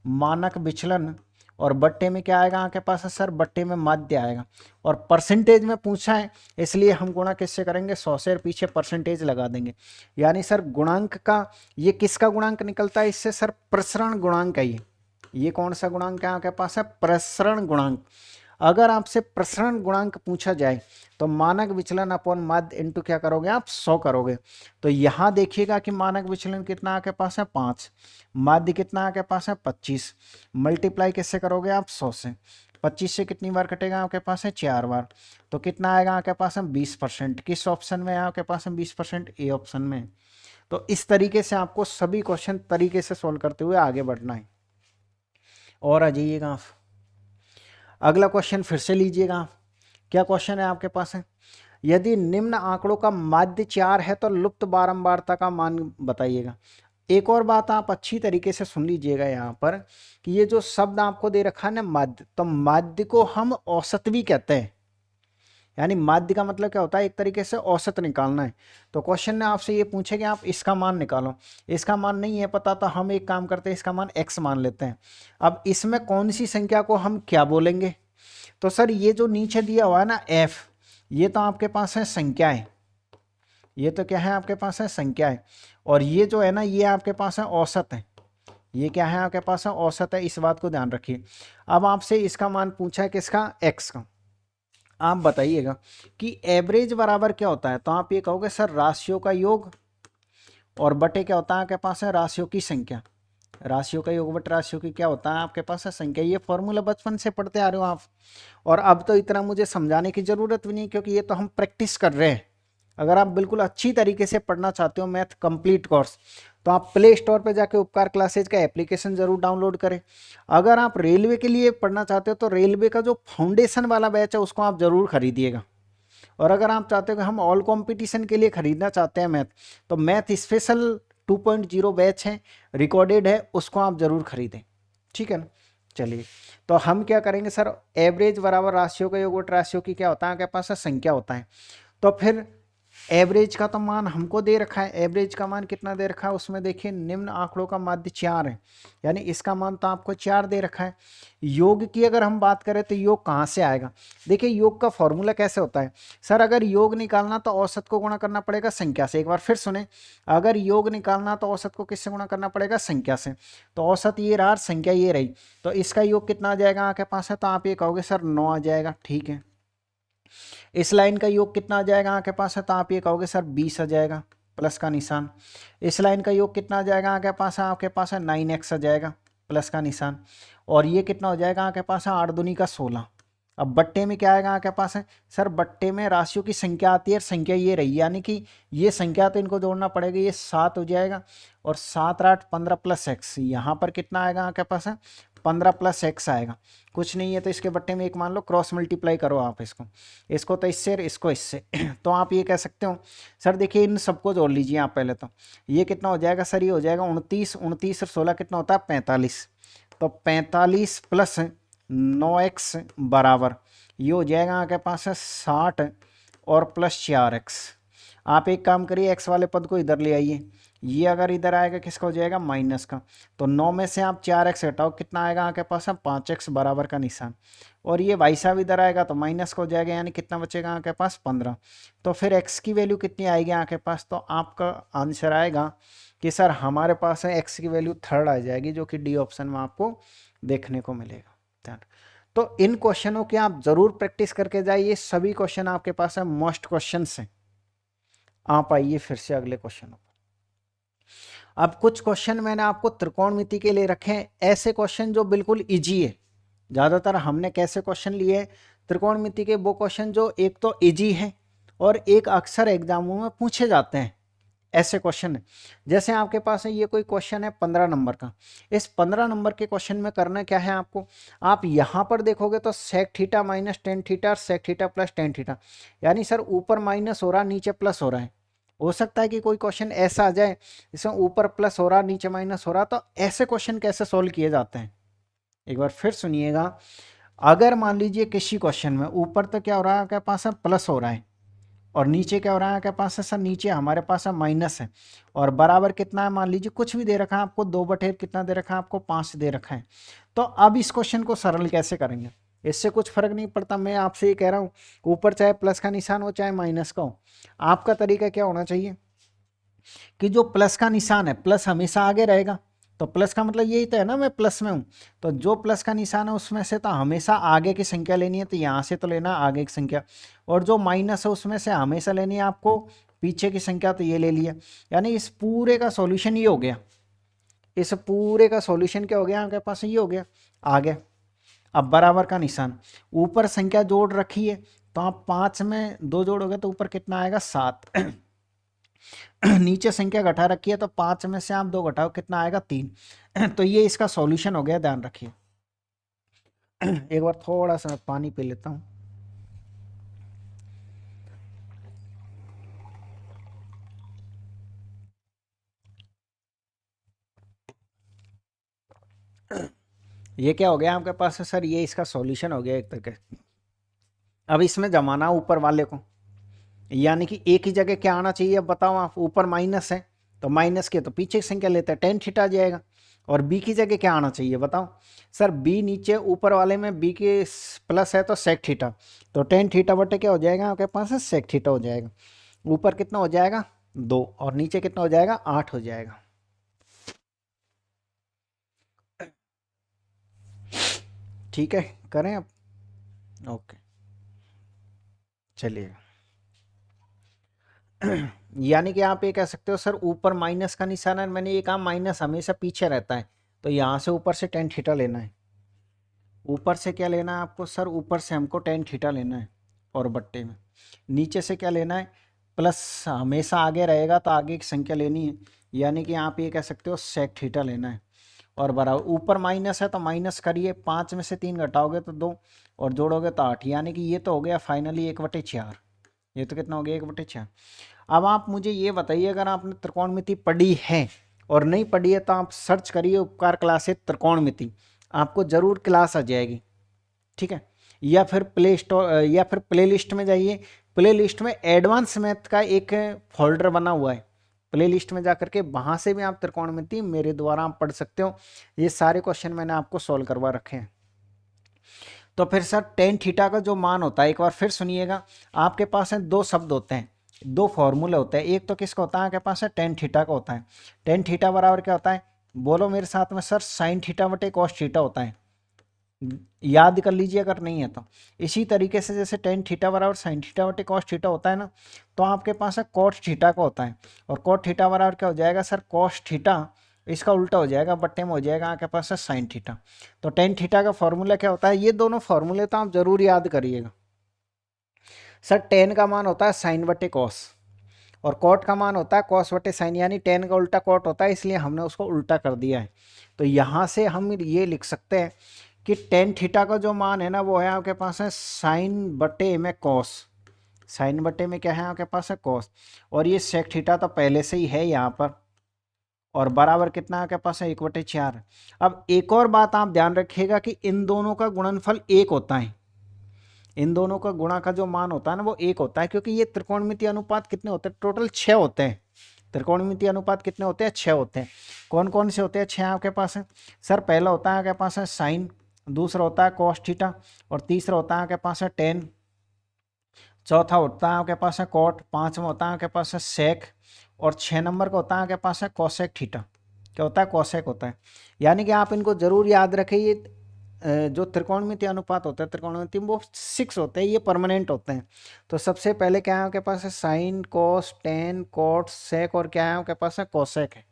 मानक विचलन और बट्टे में क्या आएगा आपके पास है सर, बट्टे में माध्य आएगा। और परसेंटेज में पूछा है इसलिए हम गुणा किससे करेंगे, 100 से पीछे परसेंटेज लगा देंगे। यानी सर गुणांक का ये किसका गुणांक निकलता है इससे सर, प्रसरण गुणांक है ये। ये कौन सा गुणांक है आपके पास है? प्रसरण गुणांक। अगर आपसे प्रसरण गुणांक पूछा जाए तो मानक विचलन अपॉन माध्य इंटू क्या करोगे आप? 100 करोगे। तो यहां देखिएगा कि मानक विचलन कितना आपके पास है? 5। माध्य कितना आपके पास है? 25। मल्टीप्लाई किससे करोगे आप? 100 से। 25 से कितनी बार कटेगा आपके पास है? 4 बार। तो कितना आएगा आपके पास है? 20%। किस ऑप्शन में है आपके पास है 20%? ए ऑप्शन में। तो इस तरीके से आपको सभी क्वेश्चन तरीके से सोल्व करते हुए आगे बढ़ना है। और आ जाइएगा आप, अगला क्वेश्चन फिर से लीजिएगा। क्या क्वेश्चन है आपके पास है? यदि निम्न आंकड़ों का माध्य 4 है तो लुप्त बारंबारता का मान बताइएगा। एक और बात आप अच्छी तरीके से सुन लीजिएगा यहाँ पर कि ये जो शब्द आपको दे रखा है ना माध्य, तो माध्य को हम औसत भी कहते हैं। यानी माध्य का मतलब क्या होता है? एक तरीके से औसत निकालना है। तो क्वेश्चन ने आपसे ये पूछे कि आप इसका मान निकालो। इसका मान नहीं है पता तो हम एक काम करते हैं, इसका मान x मान लेते हैं। अब इसमें कौन सी संख्या को हम क्या बोलेंगे? तो सर ये जो नीचे दिया हुआ है ना f, ये तो आपके पास है संख्या है। ये तो क्या है आपके पास है? संख्या है। और ये जो है ना ये आपके पास है औसत है। ये क्या है आपके पास है? औसत है। इस बात को ध्यान रखिए। अब आपसे इसका मान पूछा है किसका? x का। आप बताइएगा कि एवरेज बराबर क्या होता है? तो आप ये कहोगे सर राशियों का योग और बटे क्या होता है आपके पास है? राशियों की संख्या। राशियों का योग बटे राशियों की क्या होता है आपके पास है? संख्या। ये फॉर्मूला बचपन से पढ़ते आ रहे हो आप, और अब तो इतना मुझे समझाने की जरूरत भी नहीं, क्योंकि ये तो हम प्रैक्टिस कर रहे हैं। अगर आप बिल्कुल अच्छी तरीके से पढ़ना चाहते हो मैथ कंप्लीट कोर्स, तो आप प्ले स्टोर पर जाके उपकार क्लासेज का एप्लीकेशन जरूर डाउनलोड करें। अगर आप रेलवे के लिए पढ़ना चाहते हो तो रेलवे का जो फाउंडेशन वाला बैच है उसको आप जरूर खरीदिएगा। और अगर आप चाहते हो कि हम ऑल कंपटीशन के लिए खरीदना चाहते हैं मैथ, तो मैथ स्पेशल 2.0 बैच है, रिकॉर्डेड है, उसको आप जरूर खरीदें। ठीक है ना? चलिए, तो हम क्या करेंगे सर? एवरेज बराबर राशियों का योग बटे राशियों की क्या होता है आपके पास? संख्या होता है। तो फिर एवरेज का तो मान हमको दे रखा है। एवरेज का मान कितना दे रखा है? उसमें देखिए निम्न आंकड़ों का माध्य 4 है, यानी इसका मान तो आपको 4 दे रखा है। योग की अगर हम बात करें तो योग कहाँ से आएगा? देखिए योग का फॉर्मूला कैसे होता है सर? अगर योग निकालना तो औसत को गुणा करना पड़ेगा संख्या से। एक बार फिर सुने, अगर योग निकालना तो औसत को किससे गुणा करना पड़ेगा? संख्या से। तो औसत ये रहा, संख्या ये रही, तो इसका योग कितना आ जाएगा आपके पास है? तो आप ये कहोगे सर 9 आ जाएगा। ठीक है। इस लाइन का योग कितना आ जाएगा आपके पास है? तो आप ये कहोगे सर 20 आ जाएगा, प्लस का निशान। इस लाइन का योग कितना आ जाएगा आपके पास है? आपके पास है 9x आ जाएगा, प्लस का निशान। और ये कितना हो जाएगा आपके पास है? 8 दूनी का 16। अब बट्टे में क्या आएगा आपके पास है? सर बट्टे में राशियों की संख्या आती है, संख्या ये रही, यानी कि ये संख्या तो इनको जोड़ना पड़ेगा, ये 7 हो जाएगा। और 7 8 15 प्लस एक्स, यहाँ पर कितना आएगा आपके पास है? 15 प्लस एक्स आएगा। कुछ नहीं है तो इसके बट्टे में एक मान लो, क्रॉस मल्टीप्लाई करो आप इसको तो इससे और इसको इससे तो आप ये कह सकते हो सर देखिए इन सबको जोड़ लीजिए आप पहले। तो ये कितना हो जाएगा सर? ये हो जाएगा 29, 29 और 16 कितना होता है? 45। तो 45 प्लस 9x बराबर ये हो जाएगा आपके पास है 60 और प्लस 4x। आप एक काम करिए, x वाले पद को इधर ले आइए, ये अगर इधर आएगा किसका हो जाएगा? माइनस का। तो 9 में से आप 4x हटाओ, कितना आएगा आपके पास है? 5x बराबर का निशान। और ये भाई साहब इधर आएगा तो माइनस का हो जाएगा, यानी कितना बचेगा आपके पास? 15। तो फिर x की वैल्यू कितनी आएगी आपके पास? तो आपका आंसर आएगा कि सर हमारे पास है x की वैल्यू 3 आ जाएगी, जो कि डी ऑप्शन में आपको देखने को मिलेगा। तो इन क्वेश्चनों की आप जरूर प्रैक्टिस करके जाइए। सभी क्वेश्चन आपके पास है, मोस्ट क्वेश्चन हैं। आप आइए फिर से अगले क्वेश्चनों पर। अब कुछ क्वेश्चन मैंने आपको त्रिकोणमिति के लिए रखे हैं, ऐसे क्वेश्चन जो बिल्कुल इजी है। ज्यादातर हमने कैसे क्वेश्चन लिए त्रिकोणमिति के? वो क्वेश्चन जो एक तो इजी है और एक अक्सर एग्जामों में पूछे जाते हैं, ऐसे क्वेश्चन है। जैसे आपके पास है ये कोई क्वेश्चन है 15 नंबर का। इस 15 नंबर के क्वेश्चन में करना क्या है आपको? आप यहां पर देखोगे तो sec theta minus tan theta और sec theta plus tan theta, यानी सर ऊपर माइनस हो रहा नीचे प्लस हो रहा है। हो सकता है कि कोई क्वेश्चन ऐसा आ जाए जिसमें ऊपर प्लस हो रहा नीचे माइनस हो रहा, तो ऐसे क्वेश्चन कैसे सोल्व किए जाते हैं एक बार फिर सुनिएगा। अगर मान लीजिए किसी क्वेश्चन में ऊपर तो क्या हो रहा है आपके पास है? प्लस हो रहा है, और नीचे क्या हो रहा है आपके पास है? सर नीचे हमारे पास है माइनस है, और बराबर कितना है? मान लीजिए कुछ भी दे रखा है आपको, 2/, कितना दे रखा है आपको? 5 दे रखा है। तो अब इस क्वेश्चन को सरल कैसे करेंगे? इससे कुछ फर्क नहीं पड़ता, मैं आपसे ये कह रहा हूँ, ऊपर चाहे प्लस का निशान हो चाहे माइनस का हो, आपका तरीका क्या होना चाहिए कि जो प्लस का निशान है, प्लस हमेशा आगे रहेगा, तो प्लस का मतलब यही तो है ना, मैं प्लस में हूँ, तो जो प्लस का निशान है उसमें से तो हमेशा आगे की संख्या लेनी है, तो यहाँ से तो लेना आगे की संख्या, और जो माइनस है उसमें से हमेशा लेनी है आपको पीछे की संख्या, तो ये ले लिया। यानी इस पूरे का सॉल्यूशन ये हो गया, इस पूरे का सॉल्यूशन क्या हो गया आपके पास, ये हो गया आ गया। अब बराबर का निशान, ऊपर संख्या जोड़ रखी है, तो आप 5 में 2 जोड़ोगे तो ऊपर कितना आएगा 7। नीचे संख्या घटा रखी है, तो 5 में से आप 2 घटाओ कितना आएगा 3। तो ये इसका सॉल्यूशन हो गया, ध्यान रखिए। एक बार थोड़ा सा पानी पी लेता हूँ। ये क्या हो गया आपके पास है सर, ये इसका सॉल्यूशन हो गया एक तरीके। अब इसमें जमाना ऊपर वाले को, यानी कि एक ही जगह क्या आना चाहिए, अब बताओ आप, ऊपर माइनस है तो माइनस के तो पीछे की संख्या लेते हैं, टेन थीटा आ जाएगा। और बी की जगह क्या आना चाहिए बताओ सर, बी नीचे ऊपर वाले में बी के प्लस है तो सेक थीटा, तो टेन थीटा बटे क्या हो जाएगा आपके पास है सेक थीटा हो जाएगा। ऊपर कितना हो जाएगा 2 और नीचे कितना हो जाएगा 8 हो जाएगा। ठीक है, करें अब, ओके चलिए। यानी कि आप ये कह सकते हो सर, ऊपर माइनस का निशान है, मैंने ये कहा माइनस हमेशा पीछे रहता है, तो यहाँ से ऊपर से टेन थीटा लेना है। ऊपर से क्या लेना है आपको सर, ऊपर से हमको टेन थीटा लेना है, और बट्टे में नीचे से क्या लेना है, प्लस हमेशा आगे रहेगा तो आगे की संख्या लेनी है, यानी कि आप ये कह सकते हो सेक थीटा लेना है। और बराबर ऊपर माइनस है तो माइनस करिए, 5 में से 3 घटाओगे तो 2 और जोड़ोगे तो 8, यानी कि ये तो हो गया फाइनली 1/4। ये तो कितना हो गया 1/4। अब आप मुझे ये बताइए, अगर आपने त्रिकोणमिति पढ़ी है और नहीं पढ़ी है तो आप सर्च करिए उपकार क्लासेस त्रिकोणमिति, आपको जरूर क्लास आ जाएगी। ठीक है, या फिर प्ले स्टोर या फिर प्ले लिस्ट में जाइए, प्ले लिस्ट में एडवांस मैथ का एक फोल्डर बना हुआ है, प्ले लिस्ट में जाकर के वहां से भी आप त्रिकोणमिति मेरे द्वारा आप पढ़ सकते हो। ये सारे क्वेश्चन मैंने आपको सॉल्व करवा रखे हैं। तो फिर सर टेन थीटा का जो मान होता है, एक बार फिर सुनिएगा, आपके पास है दो शब्द होते हैं, दो फॉर्मूले होते हैं। एक तो किसका होता है आपके पास है टेन थीटा का होता है। टेन थीटा बराबर क्या होता है, बोलो मेरे साथ में सर, साइन थीटा बटे कॉस थीटा होता है। याद कर लीजिए अगर नहीं है तो। इसी तरीके से जैसे टेन थीटा बराबर साइन थीटा बटे कॉस थीटा होता है ना, तो आपके पास है कॉट थीटा का होता है। और कॉट थीटा बराबर क्या हो जाएगा सर, कॉस थीटा, इसका उल्टा हो जाएगा, बट्टे में हो जाएगा आपके पास है साइन थीटा। तो टेन थीटा का फॉर्मूला क्या होता है, ये दोनों फॉर्मूले तो आप जरूर याद करिएगा। सर टेन का मान होता है साइन बटे कॉस, और कॉट का मान होता है कॉस बटे साइन, यानी टेन का उल्टा कॉट होता है, इसलिए हमने उसको उल्टा कर दिया है। तो यहाँ से हम ये लिख सकते हैं कि टेन थीटा का जो मान है ना, वो है आपके पास है साइन बटे में कॉस, साइन बटे में क्या है आपके पास है कॉस, और ये सेक थीटा तो पहले से ही है यहाँ पर, और बराबर कितना आपके पास है 1/4। अब एक और बात आप ध्यान रखिएगा कि इन दोनों का गुणनफल 1 होता है, इन दोनों का गुणा का जो मान होता है ना वो 1 होता है, क्योंकि ये त्रिकोणमिति अनुपात कितने होते हैं, टोटल 6 होते हैं। त्रिकोणमिति अनुपात कितने होते हैं, 6 होते हैं। कौन कौन से होते हैं 6 आपके पास है सर, पहला होता है आपके पास है साइन, दूसरा होता है कॉस थीटा, और तीसरा होता है आपके पास है टेन, चौथा होता है आपके पास है कॉट, पांचवा होता है आपके पास है सेक, और 6 नंबर का होता है आपके पास है कोसेक थीटा। क्या होता है, कोसेक होता है। यानी कि आप इनको जरूर याद रखें, ये जो त्रिकोणमिति अनुपात होता है त्रिकोणमिति वो 6 होते हैं, ये परमानेंट होते हैं। तो सबसे पहले क्या है आपके पास है साइन, कॉस, टेन, कॉट, सेक, और क्या है आपके पास है कोसेक है।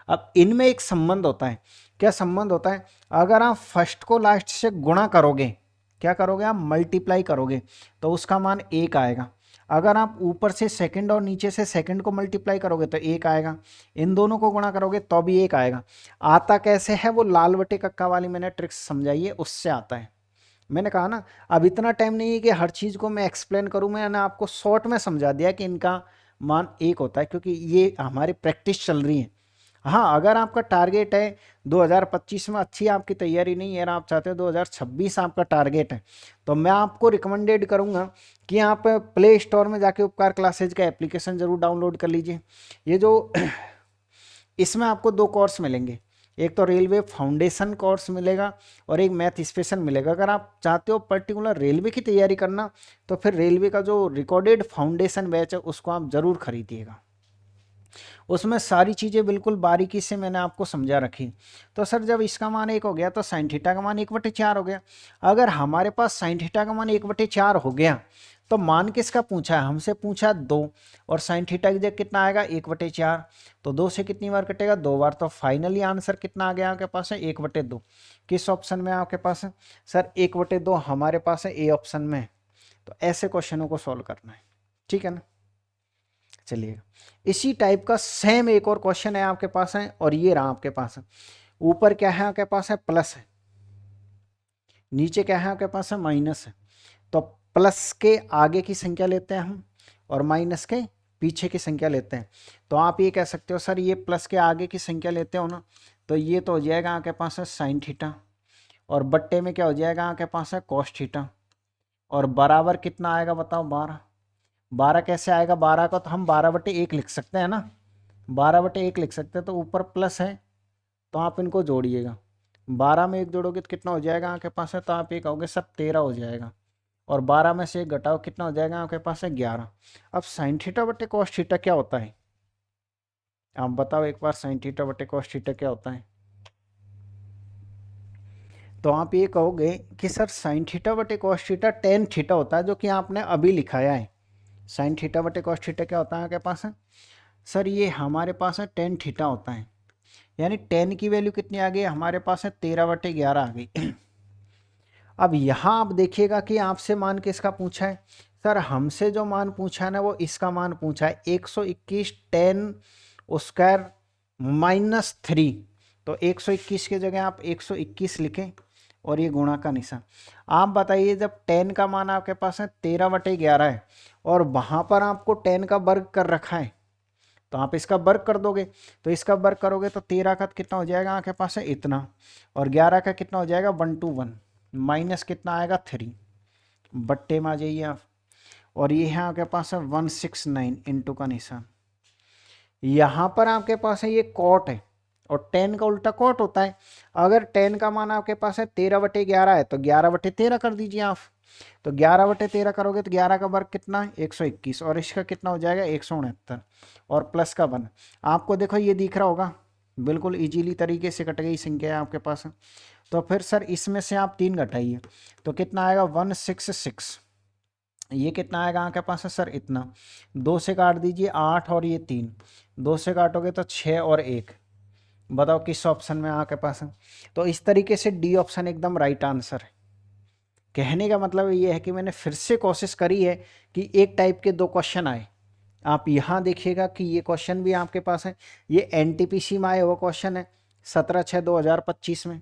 अब इनमें एक संबंध होता है, क्या संबंध होता है, अगर आप फर्स्ट को लास्ट से गुणा करोगे, क्या करोगे आप मल्टीप्लाई करोगे, तो उसका मान 1 आएगा। अगर आप ऊपर से सेकंड और नीचे से सेकंड को मल्टीप्लाई करोगे तो 1 आएगा, इन दोनों को गुणा करोगे तो भी 1 आएगा। आता कैसे है, वो लाल बटे कक्का वाली मैंने ट्रिक्स समझाई है, उससे आता है। मैंने कहा ना, अब इतना टाइम नहीं है कि हर चीज़ को मैं एक्सप्लेन करूँ, मैंने आपको शॉर्ट में समझा दिया कि इनका मान 1 होता है, क्योंकि ये हमारी प्रैक्टिस चल रही है। हाँ, अगर आपका टारगेट है 2025 में अच्छी आपकी तैयारी नहीं है, आप चाहते हो 2026 आपका टारगेट है, तो मैं आपको रिकमेंडेड करूंगा कि आप प्ले स्टोर में जाके उपकार क्लासेज का एप्लीकेशन जरूर डाउनलोड कर लीजिए। ये जो इसमें आपको 2 कोर्स मिलेंगे, एक तो रेलवे फाउंडेशन कोर्स मिलेगा और एक मैथ स्पेशल मिलेगा। अगर आप चाहते हो पर्टिकुलर रेलवे की तैयारी करना, तो फिर रेलवे का जो रिकॉर्डेड फाउंडेशन बैच है उसको आप जरूर खरीदिएगा। उसमें सारी चीज़ें बिल्कुल बारीकी से मैंने आपको समझा रखी। तो सर जब इसका मान 1 हो गया तो साइन थीटा का मान 1/4 हो गया। अगर हमारे पास साइन थीटा का मान 1/4 हो गया तो मान किसका पूछा है, हमसे पूछा 2, और साइन थीटा की जगह कितना आएगा 1/4, तो 2 से कितनी बार कटेगा 2 बार, तो फाइनली आंसर कितना आ गया आपके पास है 1/2। किस ऑप्शन में आपके पास है सर 1/2 हमारे पास है ए ऑप्शन में। तो ऐसे क्वेश्चनों को सॉल्व करना है, ठीक है ना। चलिए इसी टाइप का सेम एक और क्वेश्चन है आपके पास है, और ये रहा आपके पास है। ऊपर क्या है आपके पास है प्लस है, नीचे क्या है आपके पास है माइनस है। तो प्लस के आगे की संख्या लेते हैं हम और माइनस के पीछे की संख्या लेते हैं। तो आप ये कह सकते हो सर ये प्लस के आगे की संख्या लेते हो ना, तो ये तो हो जाएगा आपके पास है साइन थीटा, और बट्टे में क्या हो जाएगा आपके पास है कॉस थीटा, और बराबर कितना आएगा बताओ 12। 12 कैसे आएगा, 12 का तो हम 12/1 लिख सकते हैं ना, 12/1 लिख सकते हैं। तो ऊपर प्लस है तो आप इनको जोड़िएगा, 12 में 1 जोड़ोगे तो कितना हो जाएगा आपके पास है, तो आप ये कहोगे सर 13 हो जाएगा, और 12 में से 1 घटाओ कितना हो जाएगा आपके पास है 11। अब साइन थीटा बटे कॉस थीटा क्या होता है, आप बताओ एक बार, साइन थीटा बटे कॉस थीटा क्या होता है। तो आप ये कहोगे कि सर साइन थीटा बटे कॉस थीटा टेन थीटा होता है, जो कि आपने अभी लिखाया है। साइन थीटा बटे कॉस थीटा क्या होता है आपके पास है सर, ये हमारे पास है टेन थीटा होता है, यानी टेन की वैल्यू कितनी आ गई हमारे पास है 13/11 आ गई। अब यहाँ आप देखिएगा कि आपसे मान किसका पूछा है सर, हमसे जो मान पूछा है ना वो इसका मान पूछा है 121 10 स्क्वायर -3। तो 121 की जगह आप 121 लिखें और ये गुणा का निशान। आप बताइए जब 10 का मान आपके पास है 13/11 है और वहाँ पर आपको 10 का वर्ग कर रखा है, तो आप इसका वर्ग कर दोगे, तो इसका वर्ग करोगे तो 13 का कितना हो जाएगा आपके पास है इतना, और 11 का कितना हो जाएगा 121 माइनस कितना आएगा 3, बट्टे में आ जाइए आप, और ये है आपके पास है 169 इंटू का निशान। यहाँ पर आपके पास है ये कॉट है, और 10 का उल्टा कॉट होता है। अगर 10 का मान आपके पास है 13/11 है तो 11/13 कर दीजिए आप। तो 11/13 करोगे तो 11 का वर्ग कितना है 121, और इसका कितना हो जाएगा 169, और प्लस का 1। आपको देखो ये दिख रहा होगा, बिल्कुल इजीली तरीके से कट गई संख्या है आपके पास। तो फिर सर इसमें से आप 3 घटाइए तो कितना आएगा 166। ये कितना आएगा आपके पास है सर इतना, 2 से काट दीजिए 8 और ये 3, 2 से काटोगे तो 6 और 1। बताओ किस ऑप्शन में आपके पास है। तो इस तरीके से डी ऑप्शन एकदम राइट आंसर है। कहने का मतलब ये है कि मैंने फिर से कोशिश करी है कि एक टाइप के 2 क्वेश्चन आए। आप यहाँ देखिएगा कि ये क्वेश्चन भी आपके पास है, ये एनटीपीसी में आया हुआ क्वेश्चन है 17/6/2025 में,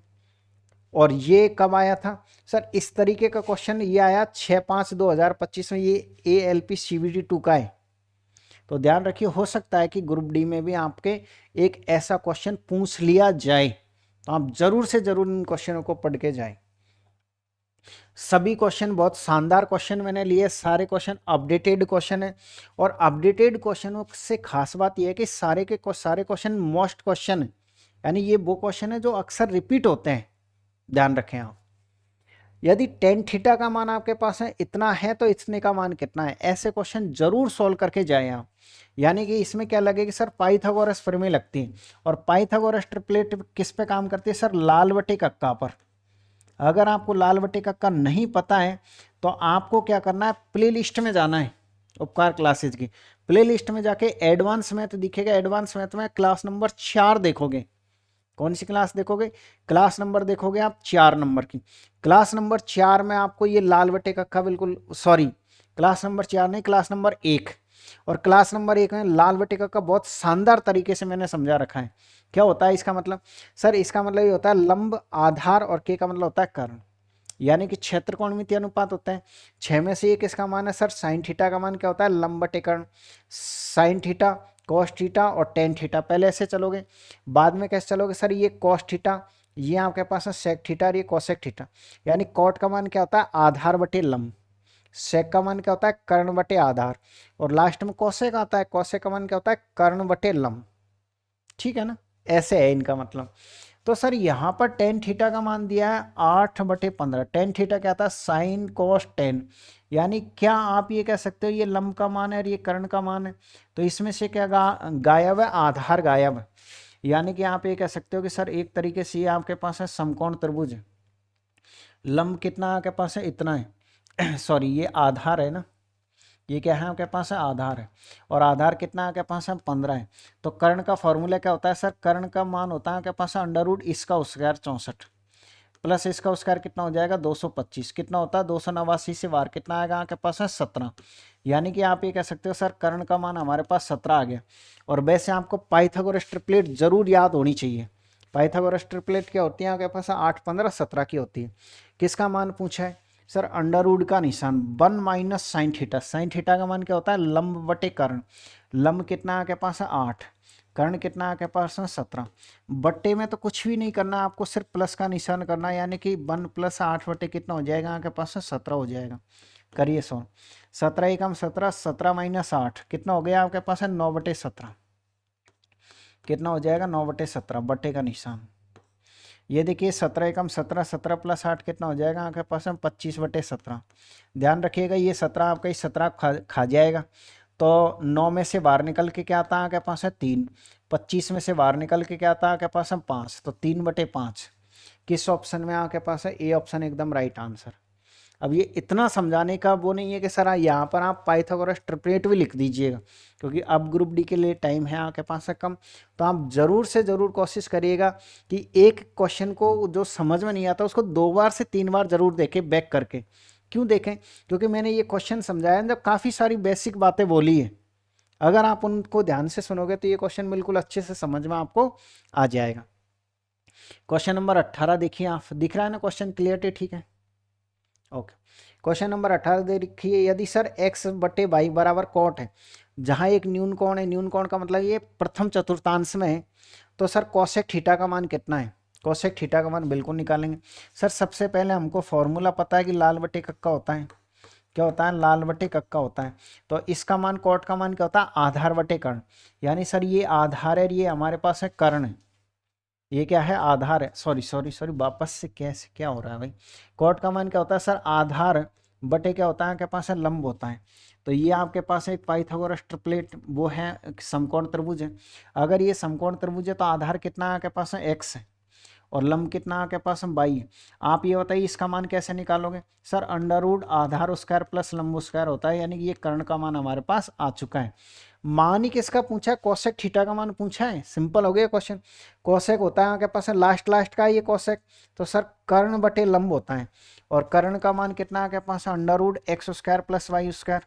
और ये कब आया था सर, इस तरीके का क्वेश्चन ये आया 6/5/2025 में, ये ALP CBT 2 का है। तो ध्यान रखिए हो सकता है कि ग्रुप डी में भी आपके एक ऐसा क्वेश्चन पूछ लिया जाए, तो आप जरूर से जरूर इन क्वेश्चनों को पढ़ के जाएं। सभी क्वेश्चन बहुत शानदार क्वेश्चन मैंने लिए, सारे क्वेश्चन अपडेटेड क्वेश्चन है, और अपडेटेड क्वेश्चनों से खास बात यह है कि सारे क्वेश्चन मोस्ट क्वेश्चन है, यानी ये वो क्वेश्चन है जो अक्सर रिपीट होते हैं। ध्यान रखें आप, यदि टेन थीटा का मान आपके पास है इतना है तो इतने का मान कितना है, ऐसे क्वेश्चन जरूर सॉल्व करके जाएं आप। यानी कि इसमें क्या लगेगी सर, पाइथागोरस प्रमेय लगती है, और पाइथागोरस ट्रिपलेट किस पे काम करती है सर, लाल बटे कक्का पर। अगर आपको लाल बटे कक्का नहीं पता है तो आपको क्या करना है, प्ले लिस्ट में जाना है, उपकार क्लासेज की प्ले लिस्ट में जाके एडवांस मैथ दिखेगा, एडवांस मैथ में क्लास नंबर 4 देखोगे। कौन सी क्लास देखोगे, क्लास नंबर देखोगे आप 4 नंबर की। क्लास नंबर 4 में आपको ये लाल बटे कक्का, बिल्कुल सॉरी क्लास नंबर 4 नहीं, क्लास नंबर 1, और क्लास नंबर 1 में लाल बटे कक्का बहुत शानदार तरीके से मैंने समझा रखा है। क्या होता है इसका मतलब सर, इसका मतलब ये होता है लंब, आधार, और के का मतलब होता है कर्ण, यानी कि क्षेत्र कोणमितीय अनुपात होता है। 6 में से 1 इसका मान है सर साइन थीटा का मान क्या होता है, लंब बटे कर्ण, साइन थीटा, कॉस थीटा और टेन थीटा। पहले ऐसे चलोगे, बाद में कैसे चलोगे सर, ये कॉस थीटा, ये आपके पास है सेक थीटा और ये कोसेक थीटा। यानी कॉट का मान क्या होता है, आधार बटे लंब, सेक का मान क्या होता है, कर्ण बटे आधार, और लास्ट में कोसेक आता है, कोसेक का मान क्या होता है, कर्ण बटे लंब। ठीक है ना, ऐसे है इनका मतलब। तो सर यहाँ पर टेन थीटा का मान दिया है 8/15। टेन थीटा क्या था, साइन कोस टेन, यानी क्या आप ये कह सकते हो ये लंब का मान है और ये कर्ण का मान है, तो इसमें से क्या गायब है, आधार गायब है। यानी कि आप ये कह सकते हो कि सर एक तरीके से ये आपके पास है समकोण त्रिभुज है, लंब कितना आपके पास है, इतना है सॉरी ये आधार है ना, ये क्या है आपके पास है, आधार है, और आधार कितना आपके पास है, 15 है। तो कर्ण का फॉर्मूला क्या होता है सर, कर्ण का मान होता है आपके पास अंडर रूट इसका स्क्वायर 64 प्लस इसका स्क्वायर कितना हो जाएगा 225, कितना होता है 289 से वार कितना आएगा आपके पास है 17। यानी कि आप ये कह सकते हो सर कर्ण का मान हमारे पास 17 आ गया। और वैसे आपको पाइथागोरस ट्रिपलेट जरूर याद होनी चाहिए। पाइथागोरस ट्रिपलेट क्या होती है आपके पास, 8 15 17 की होती है। किसका मान पूछा है सर, अंडर रूट का निशान 1 minus sine theta. Sine theta का मान क्या होता है, लंब बटे कर्ण। लंब कितना आपके पास है 8, कर्ण कितना आपके पास है 17। बट्टे में तो कुछ भी नहीं करना, आपको सिर्फ प्लस का निशान करना है, यानी कि 1 प्लस 8 बटे कितना हो जाएगा आपके पास है 17 हो जाएगा। करिए सो 17 एकम 17, 17 माइनस 8 कितना हो गया आपके पास है 9 बटे 17, कितना हो जाएगा 9 बटे 17, बट्टे का निशान। ये देखिए 17 एकम 17, 17 प्लस 8 कितना हो जाएगा आपके पास में 25 बटे 17। ध्यान रखिएगा ये 17 आपका, इस 17 खा जाएगा, तो 9 में से बाहर निकल के क्या आता है आपके पास है 3, 25 में से बाहर निकल के क्या आता है आपके पास है 5, तो 3 बटे 5 किस ऑप्शन में आपके पास है, ए ऑप्शन एकदम राइट आंसर। अब ये इतना समझाने का वो नहीं है कि सर यहाँ पर आप पाइथागोरस ट्रिपलेट भी लिख दीजिएगा, क्योंकि अब ग्रुप डी के लिए टाइम है आपके पास है कम। तो आप ज़रूर से ज़रूर कोशिश करिएगा कि एक क्वेश्चन को जो समझ में नहीं आता उसको 2 बार से 3 बार ज़रूर देखें बैक करके। क्यों देखें, क्योंकि मैंने ये क्वेश्चन समझाया जब काफ़ी सारी बेसिक बातें बोली है, अगर आप उनको ध्यान से सुनोगे तो ये क्वेश्चन बिल्कुल अच्छे से समझ में आपको आ जाएगा। क्वेश्चन नंबर 18 देखिए, आप दिख रहा है ना क्वेश्चन, क्लियरिटी ठीक है, ओके। क्वेश्चन नंबर 18 देखिए, यदि सर x बटे वाई बराबर कॉट है, जहां एक न्यून कोण है, न्यून कोण का मतलब ये प्रथम चतुर्थांश में है, तो सर कोसेक थीटा का मान कितना है, कोसेक थीटा का मान बिल्कुल निकालेंगे। सर सबसे पहले हमको फॉर्मूला पता है कि लाल बटे कक्का होता है, क्या होता है, लाल बटे कक्का होता है। तो इसका मान कॉट का मान क्या होता है, आधार बटे कर्ण। यानी सर ये आधार है, ये हमारे पास है कर्ण है, ये क्या है आधार है, सॉरी सॉरी सॉरी वापस से कैसे क्या हो रहा है भाई। कॉट का मान क्या होता है सर, आधार बटे क्या होता है आपके पास है लंब होता है। तो ये आपके पास एक पाइथागोरस ट्रिपलेट वो है, समकोण त्रिभुज है। अगर ये समकोण त्रिभुज है तो आधार कितना आपके पास है x है, और लंब कितना आपके पास है y है। आप ये बताइए इसका मान कैसे निकालोगे सर, अंडर रूट आधार स्क्वायर प्लस लंब स्क्वायर होता है, यानी कि ये कर्ण का मान हमारे पास आ चुका है। मान ही किसका पूछा है, कोसेक थीटा का मान पूछा है, सिंपल हो गया क्वेश्चन। कोसेक होता है आपके पास है लास्ट का ये कोसेक, तो सर कर्ण बटे लंब होता है, और कर्ण का मान कितना आपके पास है under root x square plus y square,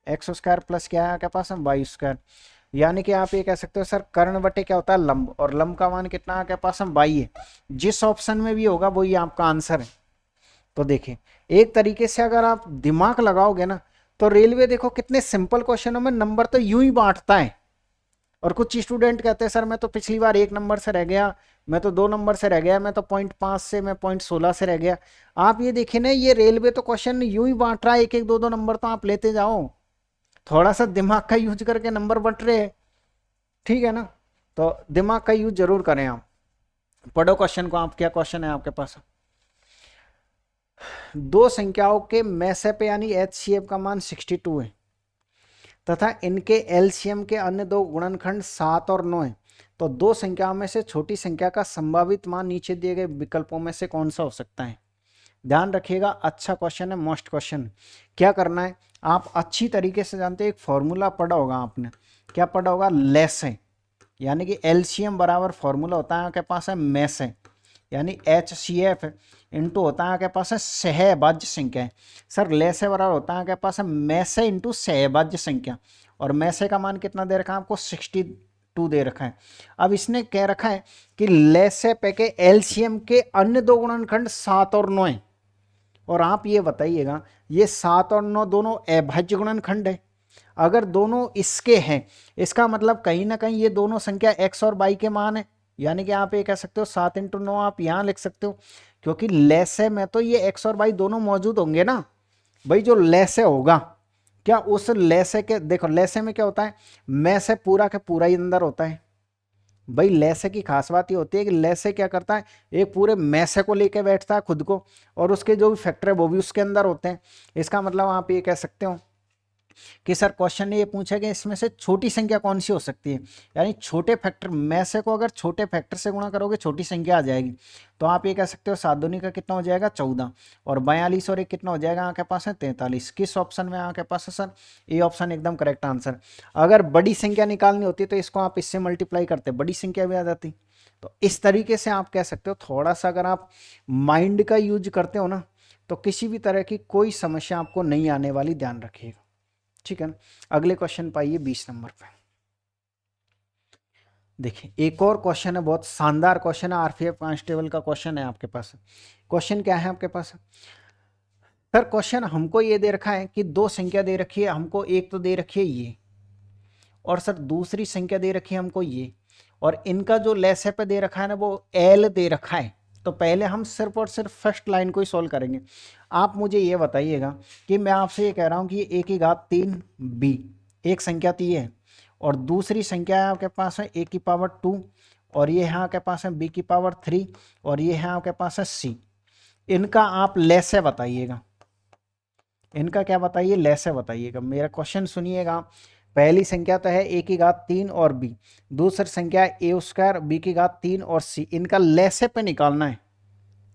x square plus क्या है आपके पास है वाई स्क्वायर। यानी कि आप ये कह सकते हो सर कर्ण बटे क्या होता है लंब, और लंब का मान कितना आपके पास है वाई है। जिस ऑप्शन में भी होगा वही आपका आंसर है। तो देखिए एक तरीके से अगर आप दिमाग लगाओगे ना, तो रेलवे देखो कितने सिंपल क्वेश्चनों में नंबर तो यूं ही बांटता है। और कुछ स्टूडेंट कहते हैं सर मैं तो पिछली बार 1 नंबर से रह गया, मैं तो 2 नंबर से रह गया, मैं तो 0.5 से मैं 0.16 से रह गया। आप ये देखिए ना, ये रेलवे तो क्वेश्चन यूं ही बांट रहा है, 1 1 2 2 नंबर तो आप लेते जाओ, थोड़ा सा दिमाग का यूज करके नंबर बंट रहे हैं, ठीक है ना। तो दिमाग का यूज जरूर करें आप। पढ़ो क्वेश्चन को आप, क्या क्वेश्चन है आपके पास। दो संख्याओं के मैसेप यानी एचसीएफ का मान 62 है तथा इनके एलसीएम के अन्य दो गुणनखंड 7 और 9 है, तो दो संख्याओं में से छोटी संख्या का संभावित मान नीचे दिए गए विकल्पों में से कौन सा हो सकता है। ध्यान रखिएगा, अच्छा क्वेश्चन है, मोस्ट क्वेश्चन। क्या करना है, आप अच्छी तरीके से जानते हैं, एक फॉर्मूला पढ़ा होगा आपने, क्या पढ़ा होगा, लेस है, यानी कि एलसीएम बराबर फॉर्मूला होता है आपके पास है मैस है, यानी HCF इंटू होता है आपके पास है सहभाज्य संख्या। सर लेसे बराबर होता है आपके पास है मैसे इंटू सहभाज्य संख्या, और मैसे का मान कितना दे रखा है आपको 62 दे रखा है। अब इसने कह रखा है कि लेसे पे के एलसीएम के अन्य दो गुणनखंड 7 और 9 है, और आप ये बताइएगा ये 7 और 9 दोनों अभाज्य गुणनखंड है। अगर दोनों इसके हैं, इसका मतलब कहीं ना कहीं ये दोनों संख्या x और y के मान है, यानी कि आप ये कह सकते हो 7 × 9 आप यहाँ लिख सकते हो, क्योंकि लेसे में तो ये x और y दोनों मौजूद होंगे ना भाई। जो लेसे होगा क्या, उस लेसे के देखो लेसे में क्या होता है, में से पूरा के पूरा ही अंदर होता है, भाई लैसे की खास बात ये होती है कि लैसे क्या करता है, एक पूरे मैसे को लेके बैठता है खुद को, और उसके जो भी फैक्टर है वो भी उसके अंदर होते हैं। इसका मतलब आप ये कह सकते हो कि सर क्वेश्चन ने ये पूछा कि इसमें से छोटी संख्या कौन सी हो सकती है, यानी छोटे फैक्टर में से को अगर छोटे फैक्टर से गुणा करोगे छोटी संख्या आ जाएगी। तो आप ये कह सकते हो 7 दूनी का कितना हो जाएगा 14, और 42 और एक कितना हो जाएगा आपके पास है 43। किस ऑप्शन में आपके पास है सर, ए ऑप्शन एकदम करेक्ट आंसर। अगर बड़ी संख्या निकालनी होती तो इसको आप इससे मल्टीप्लाई करते, बड़ी संख्या भी आ जाती। तो इस तरीके से आप कह सकते हो, थोड़ा सा अगर आप माइंड का यूज करते हो ना तो किसी भी तरह की कोई समस्या आपको नहीं आने वाली, ध्यान रखिएगा, ठीक है ना। अगले क्वेश्चन पाइए 20 नंबर पे। देखिए एक और क्वेश्चन है, बहुत शानदार क्वेश्चन है, आरपीएफ कांस्टेबल का क्वेश्चन है आपके पास। क्वेश्चन क्या है आपके पास सर, क्वेश्चन हमको ये दे रखा है कि दो संख्या दे रखी है हमको, एक तो दे रखी है ये, और सर दूसरी संख्या दे रखी है हमको ये, और इनका जो लेसे पे दे रखा है ना वो एल दे रखा है। तो पहले हम सिर्फ और सिर्फ फर्स्ट लाइन को ही सोल्व करेंगे। आप मुझे ये बताइएगा कि मैं आपसे ये कह रहा हूँ कि ए की घात 3 बी, एक संख्या तो ये है, और दूसरी संख्या है आपके पास है ए की पावर 2, और ये है आपके पास है बी की पावर 3, और ये है आपके पास है सी। इनका आप लेसे बताइएगा, इनका क्या बताइए, लेसे बताइएगा। मेरा क्वेश्चन सुनिएगा, पहली संख्या तो है ए की घात 3 और बी, दूसरी संख्या है ए स्क्वायर बी की घात 3 और सी। इनका लेसे पे निकालना है,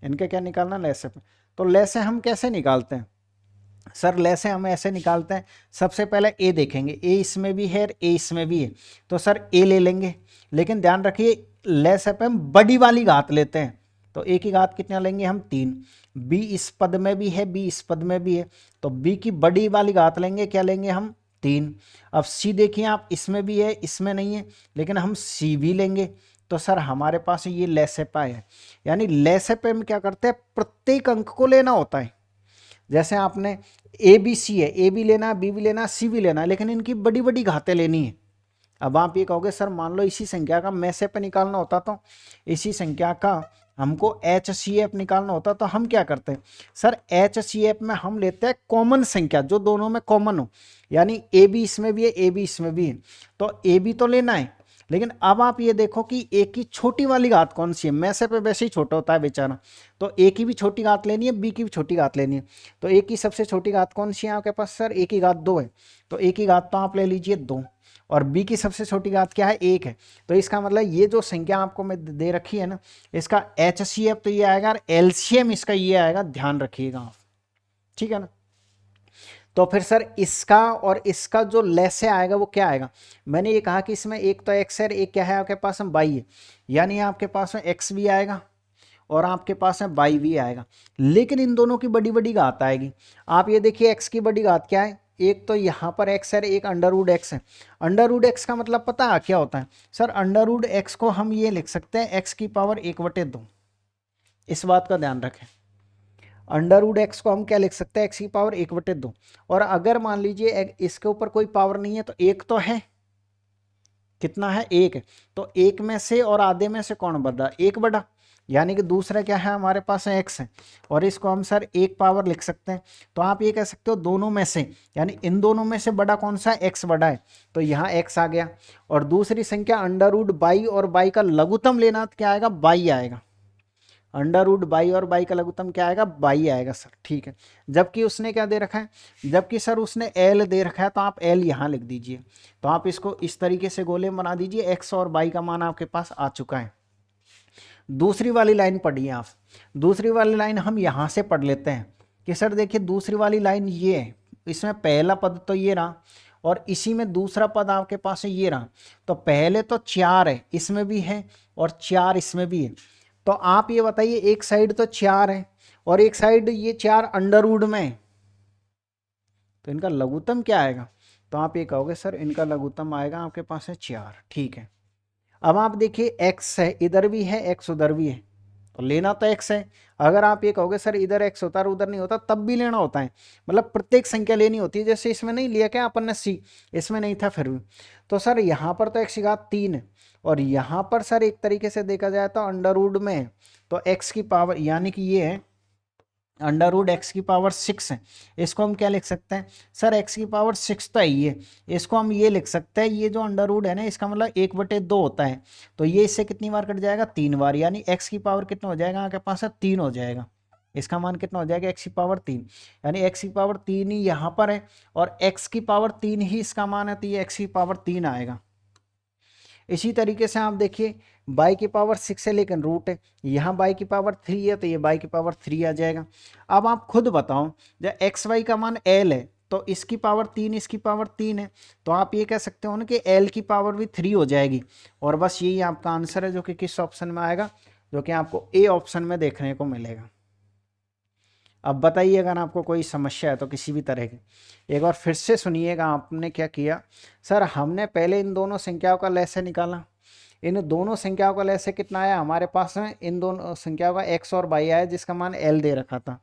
इनका क्या निकालना, लेसे पे। तो लेसे हम कैसे निकालते हैं सर, लेसे हम ऐसे निकालते हैं, सबसे पहले ए देखेंगे, ए इसमें भी है ए इसमें भी है, तो सर ए ले लेंगे। लेकिन ध्यान रखिए लेसे पे हम बड़ी वाली घात लेते हैं, तो ए की घात कितना लेंगे हम 3, बी इस पद में भी है बी इस पद में भी है, तो बी की बड़ी वाली घात लेंगे, क्या लेंगे हम 3। अब सी देखिए आप, इसमें भी है इसमें नहीं है, लेकिन हम सी भी लेंगे। तो सर हमारे पास ये लेसे पे है, यानी लेसे पे हम क्या करते हैं, प्रत्येक अंक को लेना होता है। जैसे आपने ए बी सी है, ए भी लेना बी भी लेना सी भी लेना, लेकिन इनकी बड़ी बड़ी घातें लेनी है। अब आप ये कहोगे सर मान लो इसी संख्या का मैसे पे निकालना होता, तो इसी संख्या का हमको एच सी एफ निकालना होता, तो हम क्या करते हैं सर, एच सी एफ में हम लेते हैं कॉमन संख्या जो दोनों में कॉमन हो, यानी ए बी इसमें भी है ए बी इसमें भी है, तो ए बी तो लेना है। लेकिन अब आप ये देखो कि ए की छोटी वाली घात कौन सी है, मैसे पे वैसे ही छोटा होता है बेचारा, तो ए की भी छोटी घात लेनी है बी की भी छोटी घात लेनी है। तो ए की सबसे छोटी घात कौन सी है आपके पास सर, ए की घात 2 है, तो ए की घात तो आप ले लीजिए 2, और बी की सबसे छोटी घात क्या है 1 है। तो इसका मतलब ये जो संख्या आपको मैं दे रखी है ना, इसका एच सी एफ तो ये आएगा और एलसीएम इसका ये आएगा, ध्यान रखिएगा आप, ठीक है ना। तो फिर सर इसका और इसका जो लेसे आएगा वो क्या आएगा, मैंने ये कहा कि इसमें एक तो एक्स है, एक क्या है आपके पास में वाई है, यानी आपके पास में एक्स भी आएगा और आपके पास में वाई भी आएगा, लेकिन इन दोनों की बड़ी बड़ी घात आएगी। आप ये देखिए एक्स की बड़ी घात क्या है, एक तो यहाँ पर एक्स है, एक अंडर रूट एक्स है। अंडर रूट एक्स का मतलब पता है क्या होता है सर, अंडर रूट एक्स को हम ये लिख सकते हैं एक्स की पावर 1/2, इस बात का ध्यान रखें। अंडर रूट एक्स को हम क्या लिख सकते हैं, एक्स की पावर 1/2, और अगर मान लीजिए इसके ऊपर कोई पावर नहीं है तो एक तो है, कितना है एक है, तो एक में से और आधे में से कौन बढ़ा, एक बढ़ा, यानी कि दूसरा क्या है हमारे पास है एक्स है, और इसको हम सर एक पावर लिख सकते हैं। तो आप ये कह सकते हो दोनों में से, यानी इन दोनों में से बड़ा कौन सा है, एक्स बड़ा है, तो यहाँ एक्स आ गया। और दूसरी संख्या अंडर रूट बाई, और बाई का लघुत्तम लेना तो क्या आएगा, बाई आएगा, अंडर रूट बाई और बाई का लघुत्तम क्या आएगा, बाई आएगा सर, ठीक है। जबकि उसने क्या दे रखा है, जबकि सर उसने एल दे रखा है, तो आप एल यहाँ लिख दीजिए। तो आप इसको इस तरीके से गोले में बना दीजिए, एक्स और बाई का मान आपके पास आ चुका है। दूसरी वाली लाइन पढ़िए आप, दूसरी वाली लाइन हम यहाँ से पढ़ लेते हैं कि सर देखिए दूसरी वाली लाइन ये है, इसमें पहला पद तो ये रहा और इसी में दूसरा पद आपके पास ये रहा। तो पहले तो 4 है, इसमें भी है और 4 इसमें भी है। तो आप ये बताइए एक साइड तो 4 है और एक साइड ये 4 अंडर रूट में है, तो इनका लघुत्तम क्या आएगा, तो आप ये कहोगे सर इनका लघुत्तम आएगा आपके पास है 4, ठीक है। अब आप देखिए एक्स है, इधर भी है एक्स उधर भी है, तो लेना तो एक्स है। अगर आप ये कहोगे सर इधर एक्स होता है उधर नहीं होता, तब भी लेना होता है, मतलब प्रत्येक संख्या लेनी होती है। जैसे इसमें नहीं लिया क्या अपन ने सी, इसमें नहीं था फिर भी। तो सर यहाँ पर तो एक्स की घात 3 है और यहाँ पर सर एक तरीके से देखा जाए तो अंडर रूट में है, तो एक्स की पावर यानी कि ये है अंडर रूट एक्स की पावर 6 है, इसको हम क्या लिख सकते हैं सर, एक्स की पावर 6 तो है ही है, इसको हम ये लिख सकते हैं, ये जो अंडर रूट है ना इसका मतलब 1/2 होता है, तो ये इससे कितनी बार कट जाएगा, 3 बार, यानी एक्स की पावर कितना हो जाएगा आपके पास है 3 हो जाएगा, इसका मान कितना हो जाएगा एक्स की पावर 3, यानी एक्स की पावर 3 ही यहाँ पर है और एक्स की पावर 3 ही इसका मान है, तो ये एक्स की पावर 3 आएगा। इसी तरीके से आप देखिए बाई की पावर 6 है लेकिन रूट है, यहाँ बाई की पावर 3 है तो ये बाई की पावर 3 आ जाएगा। अब आप खुद बताओ जब एक्स वाई का मान एल है तो इसकी पावर 3 इसकी पावर 3 है, तो आप ये कह सकते हो ना कि एल की पावर भी 3 हो जाएगी, और बस यही आपका आंसर है जो कि किस ऑप्शन में आएगा, जो कि आपको ए ऑप्शन में देखने को मिलेगा। अब बताइए अगर आपको कोई समस्या है तो किसी भी तरह की, एक बार फिर से सुनिएगा आपने क्या किया। सर हमने पहले इन दोनों संख्याओं का लैसे निकाला, इन दोनों संख्याओं का लैसे कितना आया हमारे पास में, इन दोनों संख्याओं का x और y आया जिसका मान l दे रखा था।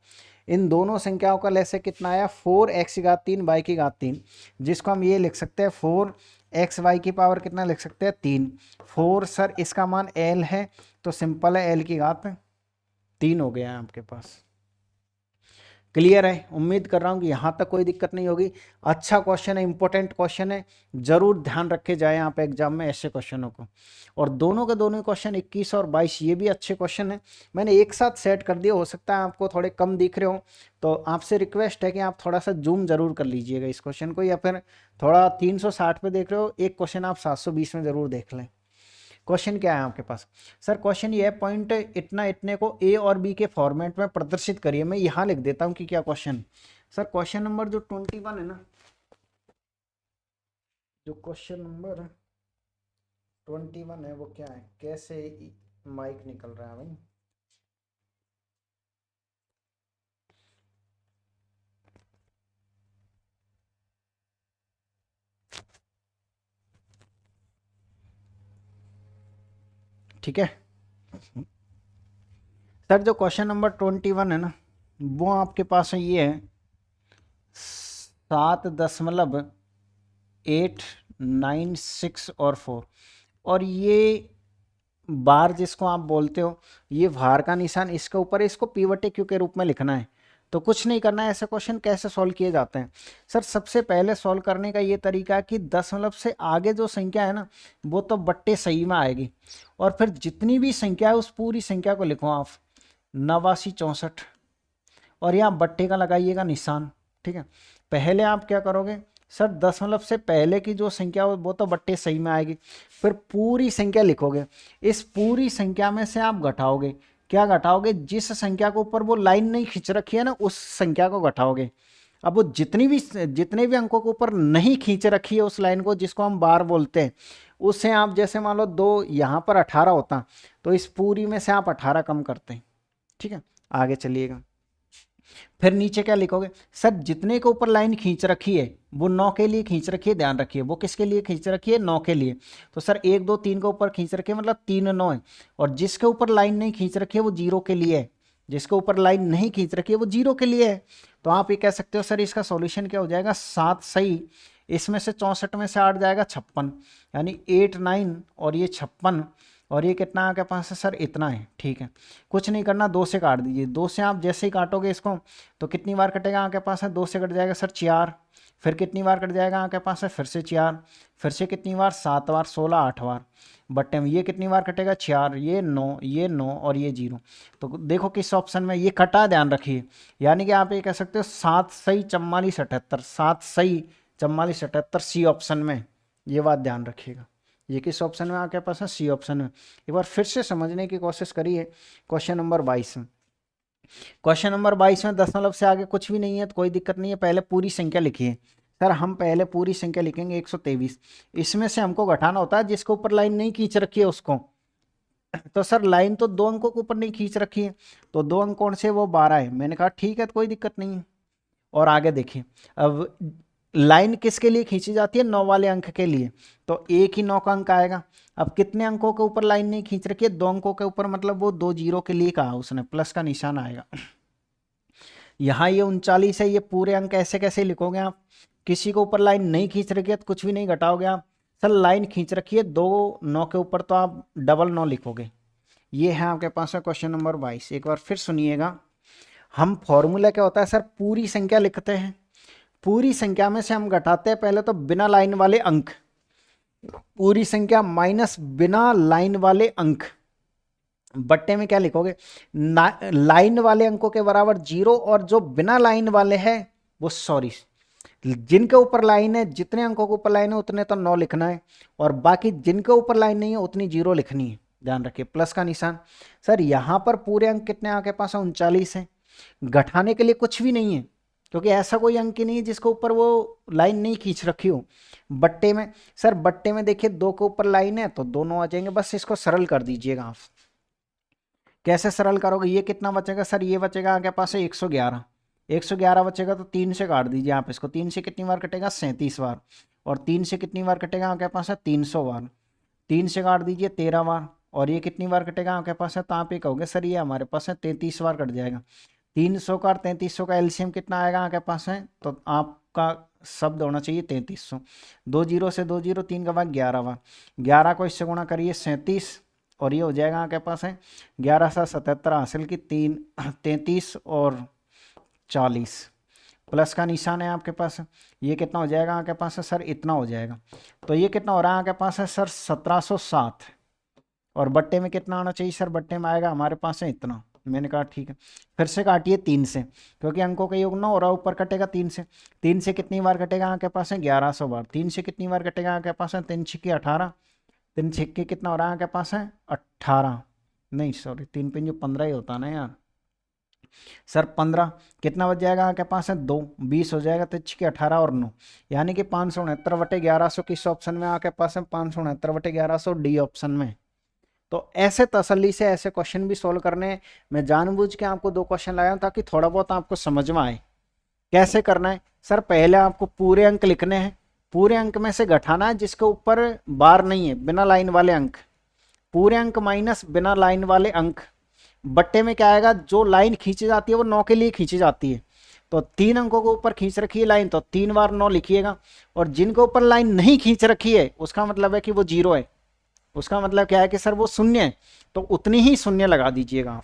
इन दोनों संख्याओं का लैसे कितना आया 4x की घात 3 y की घात 3, जिसको हम ये लिख सकते हैं 4x y की पावर कितना लिख सकते हैं 3। 4 सर इसका मान l है तो सिंपल है l की घात 3 हो गया है आपके पास। क्लियर है, उम्मीद कर रहा हूँ कि यहाँ तक कोई दिक्कत नहीं होगी। अच्छा क्वेश्चन है, इंपॉर्टेंट क्वेश्चन है, जरूर ध्यान रखे जाए यहाँ पे एग्जाम में ऐसे क्वेश्चनों को। और दोनों के दोनों क्वेश्चन 21 और 22 ये भी अच्छे क्वेश्चन है, मैंने एक साथ सेट कर दिया, हो सकता है आपको थोड़े कम दिख रहे हो, तो आपसे रिक्वेस्ट है कि आप थोड़ा सा जूम जरूर कर लीजिएगा इस क्वेश्चन को, या फिर थोड़ा 360 पे देख रहे हो, एक क्वेश्चन आप 720 में जरूर देख लें। क्वेश्चन क्या है आपके पास सर, क्वेश्चन ये है पॉइंट इतना इतने को ए और बी के फॉर्मेट में प्रदर्शित करिए। मैं यहां लिख देता हूं कि क्या क्वेश्चन। सर क्वेश्चन नंबर जो 21 है ना, जो क्वेश्चन नंबर 21 है वो क्या है, कैसे माइक निकल रहा है भाई, ठीक है। सर जो क्वेश्चन नंबर 21 है ना वो आपके पास है, ये है 7.896 और 4, और ये बार जिसको आप बोलते हो, ये भार का निशान इसके ऊपर है, इसको पीवटे क्यू के रूप में लिखना है। तो कुछ नहीं करना है। ऐसे क्वेश्चन कैसे सॉल्व किए जाते हैं सर, सबसे पहले सॉल्व करने का ये तरीका है कि दशमलव से आगे जो संख्या है ना वो तो बट्टे सही में आएगी, और फिर जितनी भी संख्या है उस पूरी संख्या को लिखो आप 8964, और यहाँ बट्टे का लगाइएगा निशान, ठीक है। पहले आप क्या करोगे सर, दशमलव से पहले की जो संख्या हो वो तो बट्टे सही में आएगी, फिर पूरी संख्या लिखोगे, इस पूरी संख्या में से आप घटाओगे, क्या घटाओगे, जिस संख्या के ऊपर वो लाइन नहीं खींच रखी है ना उस संख्या को घटाओगे। अब वो जितने भी अंकों के ऊपर नहीं खींच रखी है उस लाइन को, जिसको हम बार बोलते हैं, उससे आप जैसे मान लो 2 यहाँ पर 18 होता तो इस पूरी में से आप 18 कम करते हैं, ठीक है। आगे चलिएगा, फिर नीचे क्या लिखोगे सर, जितने के ऊपर लाइन खींच रखी है वो 9 के लिए खींच रखी है, ध्यान रखिए वो किसके लिए खींच रखी है, 9 के लिए। तो सर 1 2 3 के ऊपर खींच रखी है मतलब 3 9 है, और जिसके ऊपर लाइन नहीं खींच रखी है वो 0 के लिए है, जिसके ऊपर लाइन नहीं खींच रखी है वो 0 के लिए है। तो आप ये कह सकते हो सर इसका सॉल्यूशन क्या हो जाएगा, 7 सही, इसमें से 64 में से 8 जाएगा 56, यानी 8 9 और ये 56, और ये कितना आपके पास है सर, इतना है, ठीक है। कुछ नहीं करना, 2 से काट दीजिए, 2 से आप जैसे ही काटोगे इसको तो कितनी बार कटेगा आपके पास है, 2 से कट जाएगा सर 4, फिर कितनी बार कट जाएगा आपके पास है, फिर से 4, फिर से कितनी बार 7 बार, 16 8 बार, बट्टे में ये कितनी बार कटेगा 4, ये 9, ये 9 और ये 0। तो देखो किस ऑप्शन में ये कटा, ध्यान रखिए, यानी कि आप ये कह सकते हो 7 सही 44 78, 7 सही 44 78 सी ऑप्शन में, ये बात ध्यान रखिएगा। ये किस ऑप्शन में आपके पास है, सी ऑप्शन में। एक बार फिर से समझने की कोशिश करिए क्वेश्चन नंबर 22 में। क्वेश्चन नंबर 22 में दशमलव से आगे कुछ भी नहीं है तो कोई दिक्कत नहीं है, पहले पूरी संख्या लिखिए। सर हम पहले पूरी संख्या लिखेंगे 123, इसमें से हमको घटाना होता है जिसके ऊपर लाइन नहीं खींच रखी है उसको। तो सर लाइन तो 2 अंकों के ऊपर नहीं खींच रखी है, तो 2 अंक कौन से, वो 12 है। मैंने कहा ठीक है तो कोई दिक्कत नहीं है। और आगे देखिए, अब लाइन किसके लिए खींची जाती है, 9 वाले अंक के लिए, तो एक ही 9 का अंक आएगा। अब कितने अंकों के ऊपर लाइन नहीं खींच रखी है, 2 अंकों के ऊपर, मतलब वो 2 0 के लिए कहा उसने, प्लस का निशान आएगा। यहाँ ये 39 है, ये पूरे अंक ऐसे कैसे लिखोगे आप, किसी के ऊपर लाइन नहीं खींच रखी है तो कुछ भी नहीं घटाओगे आप। सर लाइन खींच रखी है 2 9 के ऊपर तो आप डबल 9 लिखोगे। ये है आपके पास है क्वेश्चन नंबर 22। एक बार फिर सुनिएगा, हम फॉर्मूला क्या होता है सर, पूरी संख्या लिखते हैं, पूरी संख्या में से हम घटाते हैं पहले तो बिना लाइन वाले अंक, पूरी संख्या माइनस बिना लाइन वाले अंक, बट्टे में क्या लिखोगे, लाइन वाले अंकों के बराबर 0 और जो बिना लाइन वाले हैं वो सॉरी जिनके ऊपर लाइन है, जितने अंकों के ऊपर लाइन है उतने तो 9 लिखना है, और बाकी जिनके ऊपर लाइन नहीं है उतनी 0 लिखनी है। ध्यान रखिए प्लस का निशान। सर यहाँ पर पूरे अंक कितने आपके पास है, 39 है। घटाने के लिए कुछ भी नहीं है क्योंकि ऐसा कोई अंक ही नहीं है जिसके ऊपर वो लाइन नहीं खींच रखी हो। बट्टे में सर, बट्टे में देखिए 2 के ऊपर लाइन है तो दोनों आ जाएंगे, बस इसको सरल कर दीजिएगा आप। कैसे सरल करोगे, ये कितना बचेगा सर, ये बचेगा आपके पास है 111, 111 बचेगा तो 3 से काट दीजिए आप इसको, 3 से कितनी बार कटेगा, 37 बार, और 3 से कितनी बार कटेगा आपके पास है 300 बार, 3 से काट दीजिए 13 बार, और ये कितनी बार कटेगा आपके पास है, तो आप ये कहोगे सर ये हमारे पास है 33 बार कट जाएगा। 300 का और 3300 का एलसीएम कितना आएगा आपके पास है, तो आपका शब्द होना चाहिए 3300। 2 जीरो से 2 जीरो, 3 का भाग 11 बार, 11 को इससे गुणा करिए 37, और ये हो जाएगा आपके पास है 1177 हासिल की 33 और 40, प्लस का निशान है आपके पास। ये कितना हो जाएगा आपके पास है सर, इतना हो जाएगा। तो ये कितना हो रहा है आपके पास है सर 1707, और बट्टे में कितना आना चाहिए सर, बट्टे में आएगा हमारे पास है इतना। मैंने कहा ठीक है, फिर से काटिए 3 से क्योंकि अंकों का योग 9 हो रहा है, ऊपर कटेगा 3 से। 3 से कितनी बार कटेगा आपके पास है 1100 बार, 3 से कितनी बार कटेगा आपके पास है 3 छिक्के 18, 3 छिक्के कितना हो रहा है आपके पास है 18, नहीं सॉरी 3 पे जो 15 ही होता है ना यार सर, 15 कितना बच जाएगा आपके पास है 2, 20 हो जाएगा, तो 6 के 18 और 9 यानी कि 569/1100 किस ऑप्शन में आपके पास है, 569/1100 डी ऑप्शन में। तो ऐसे तसल्ली से ऐसे क्वेश्चन भी सोल्व करने हैं। मैं जानबूझ के आपको 2 क्वेश्चन लाया हूं ताकि थोड़ा बहुत आपको समझ में आए कैसे करना है। सर पहले आपको पूरे अंक लिखने हैं, पूरे अंक में से घटाना है जिसके ऊपर बार नहीं है, बिना लाइन वाले अंक, पूरे अंक माइनस बिना लाइन वाले अंक। बट्टे में क्या आएगा, जो लाइन खींची जाती है वो 9 के लिए खींची जाती है, तो 3 अंकों के ऊपर खींच रखी है लाइन तो 3 बार 9 लिखिएगा, और जिनके ऊपर लाइन नहीं खींच रखी है उसका मतलब है कि वो 0 है, उसका मतलब क्या है कि सर वो शून्य है, तो उतनी ही शून्य लगा दीजिएगा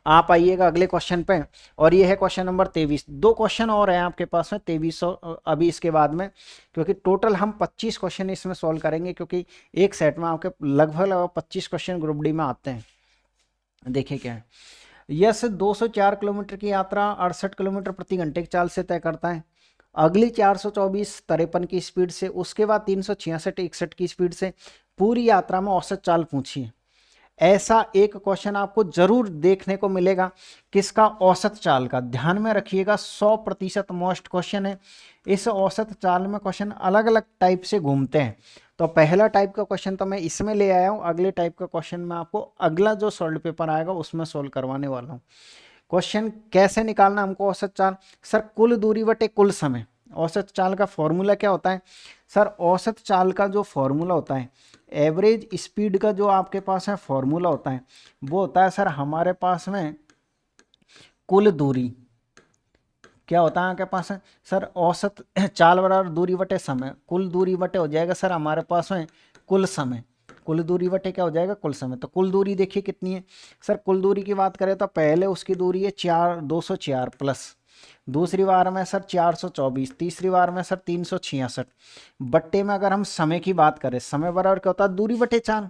आप आइएगा अगले क्वेश्चन पे, और ये है क्वेश्चन नंबर 23। 2 क्वेश्चन और हैं आपके पास में 2300 अभी इसके बाद में, क्योंकि टोटल हम 25 क्वेश्चन इसमें सॉल्व करेंगे, क्योंकि एक सेट में आपके लगभग 25 क्वेश्चन ग्रुप डी में आते हैं। देखिए क्या है, यस 204 किलोमीटर की यात्रा 68 किलोमीटर प्रति घंटे की चाल से तय करता है। अगली 424 53 की स्पीड से, उसके बाद 366 61 की स्पीड से पूरी यात्रा में औसत चाल पूछिए। ऐसा एक क्वेश्चन आपको जरूर देखने को मिलेगा किसका, औसत चाल का। ध्यान में रखिएगा 100% मोस्ट क्वेश्चन है। इस औसत चाल में क्वेश्चन अलग अलग टाइप से घूमते हैं, तो पहला टाइप का क्वेश्चन तो मैं इसमें ले आया हूं, अगले टाइप का क्वेश्चन मैं आपको अगला जो सॉल्व पेपर आएगा उसमें सोल्व करवाने वाला हूं। क्वेश्चन कैसे निकालना हमको औसत चाल, सर कुल दूरी बटे कुल समय। औसत चाल का फॉर्मूला क्या होता है सर, औसत चाल का जो फॉर्मूला होता है, एवरेज स्पीड का जो आपके पास है फॉर्मूला होता है, वो होता है सर हमारे पास में कुल दूरी। क्या होता है आपके पास है सर, औसत चाल बराबर दूरी बटे समय, कुल दूरी बटे हो जाएगा सर हमारे पास में कुल समय, कुल दूरी बटे क्या हो जाएगा कुल समय। तो कुल दूरी देखिए कितनी है सर, कुल दूरी की बात करें तो पहले उसकी दूरी है 204 प्लस, दूसरी बार में सर 424, तीसरी बार में सर 366। बट्टे में अगर हम समय की बात करें, समय बराबर क्या होता है दूरी बटे चाल,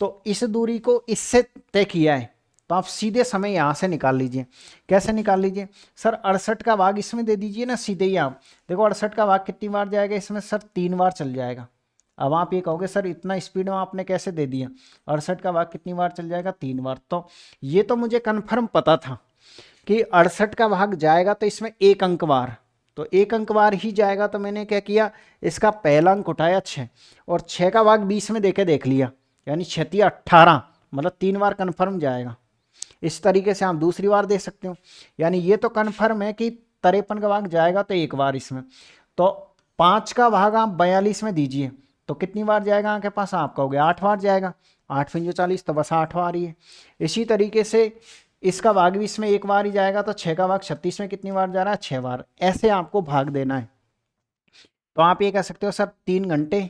तो इस दूरी को इससे तय किया है, तो आप सीधे समय यहाँ से निकाल लीजिए। कैसे निकाल लीजिए सर, 68 का भाग इसमें दे दीजिए ना सीधे ही आप, देखो 68 का भाग कितनी बार जाएगा इसमें सर 3 बार चल जाएगा। अब आप ये कहोगे सर इतना स्पीड में आपने कैसे दे दिया, 68 का भाग कितनी बार चल जाएगा 3 बार। तो ये तो मुझे कन्फर्म पता था कि 68 का भाग जाएगा तो इसमें 1 अंक बार, तो 1 अंक बार ही जाएगा, तो मैंने क्या किया इसका पहला अंक उठाया 6, और 6 का भाग 20 में देके देख लिया, यानी 6 18, मतलब 3 बार कन्फर्म जाएगा। इस तरीके से आप दूसरी बार दे सकते हो, यानी ये तो कन्फर्म है कि 53 का भाग जाएगा तो 1 बार इसमें, तो 5 का भाग आप 42 में दीजिए तो कितनी बार जाएगा आपके पास, आप कहोगे 8 बार जाएगा, 8 5 40, तो बस 8 बार ही है। इसी तरीके से इसका भाग भी इसमें 1 बार ही जाएगा, तो 6 का भाग 36 में कितनी बार जा रहा है 6 बार। ऐसे आपको भाग देना है। तो आप ये कह सकते हो सर 3 घंटे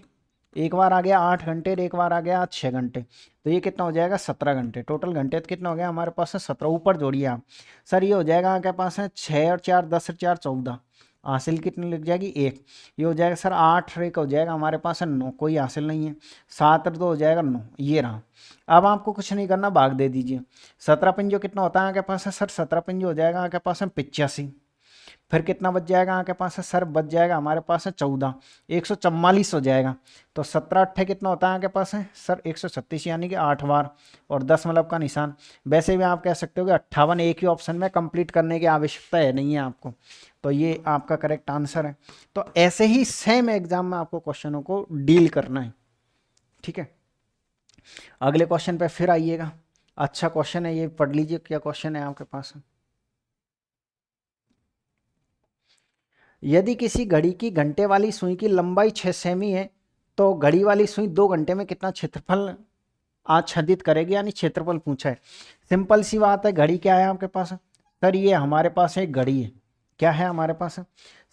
एक बार आ गया 8 घंटे और एक बार आ गया 6 घंटे, तो ये कितना हो जाएगा 17 घंटे। टोटल घंटे तो कितना हो गया हमारे पास है 17, ऊपर जोड़िए आप। सर ये हो जाएगा आपके पास है 6 और 4 10 और 4 14, हासिल कितनी लग जाएगी 1। ये हो जाएगा सर 8 रेक हो जाएगा हमारे पास है 9, कोई हासिल नहीं है। 7 और 2 हो जाएगा 9, ये रहा। अब आपको कुछ नहीं करना, भाग दे दीजिए। 17 पंजो कितना होता है आपके पास है सर, 17 पंजो हो जाएगा आपके पास है 85। फिर कितना बच जाएगा आपके पास है सर, बच जाएगा हमारे पास है 14, 144 हो जाएगा। तो 17 अट्ठे कितना होता है आपके पास है सर 136, यानी कि 8 बार और 10 मतलब का निशान। वैसे भी आप कह सकते हो कि 58 एक ही ऑप्शन में कंप्लीट करने की आवश्यकता है नहीं है आपको, तो ये आपका करेक्ट आंसर है। तो ऐसे ही सेम एग्जाम में आपको क्वेश्चनों को डील करना है, ठीक है। अगले क्वेश्चन पे फिर आइएगा। अच्छा क्वेश्चन है ये, पढ़ लीजिए क्या क्वेश्चन है आपके पास। यदि किसी घड़ी की घंटे वाली सुई की लंबाई 6 सेमी है तो घड़ी वाली सुई 2 घंटे में कितना क्षेत्रफल आच्छादित करेगी, यानी क्षेत्रफल पूछा है। सिंपल सी बात है, घड़ी क्या है आपके पास। सर ये हमारे पास एक घड़ी है, क्या है हमारे पास।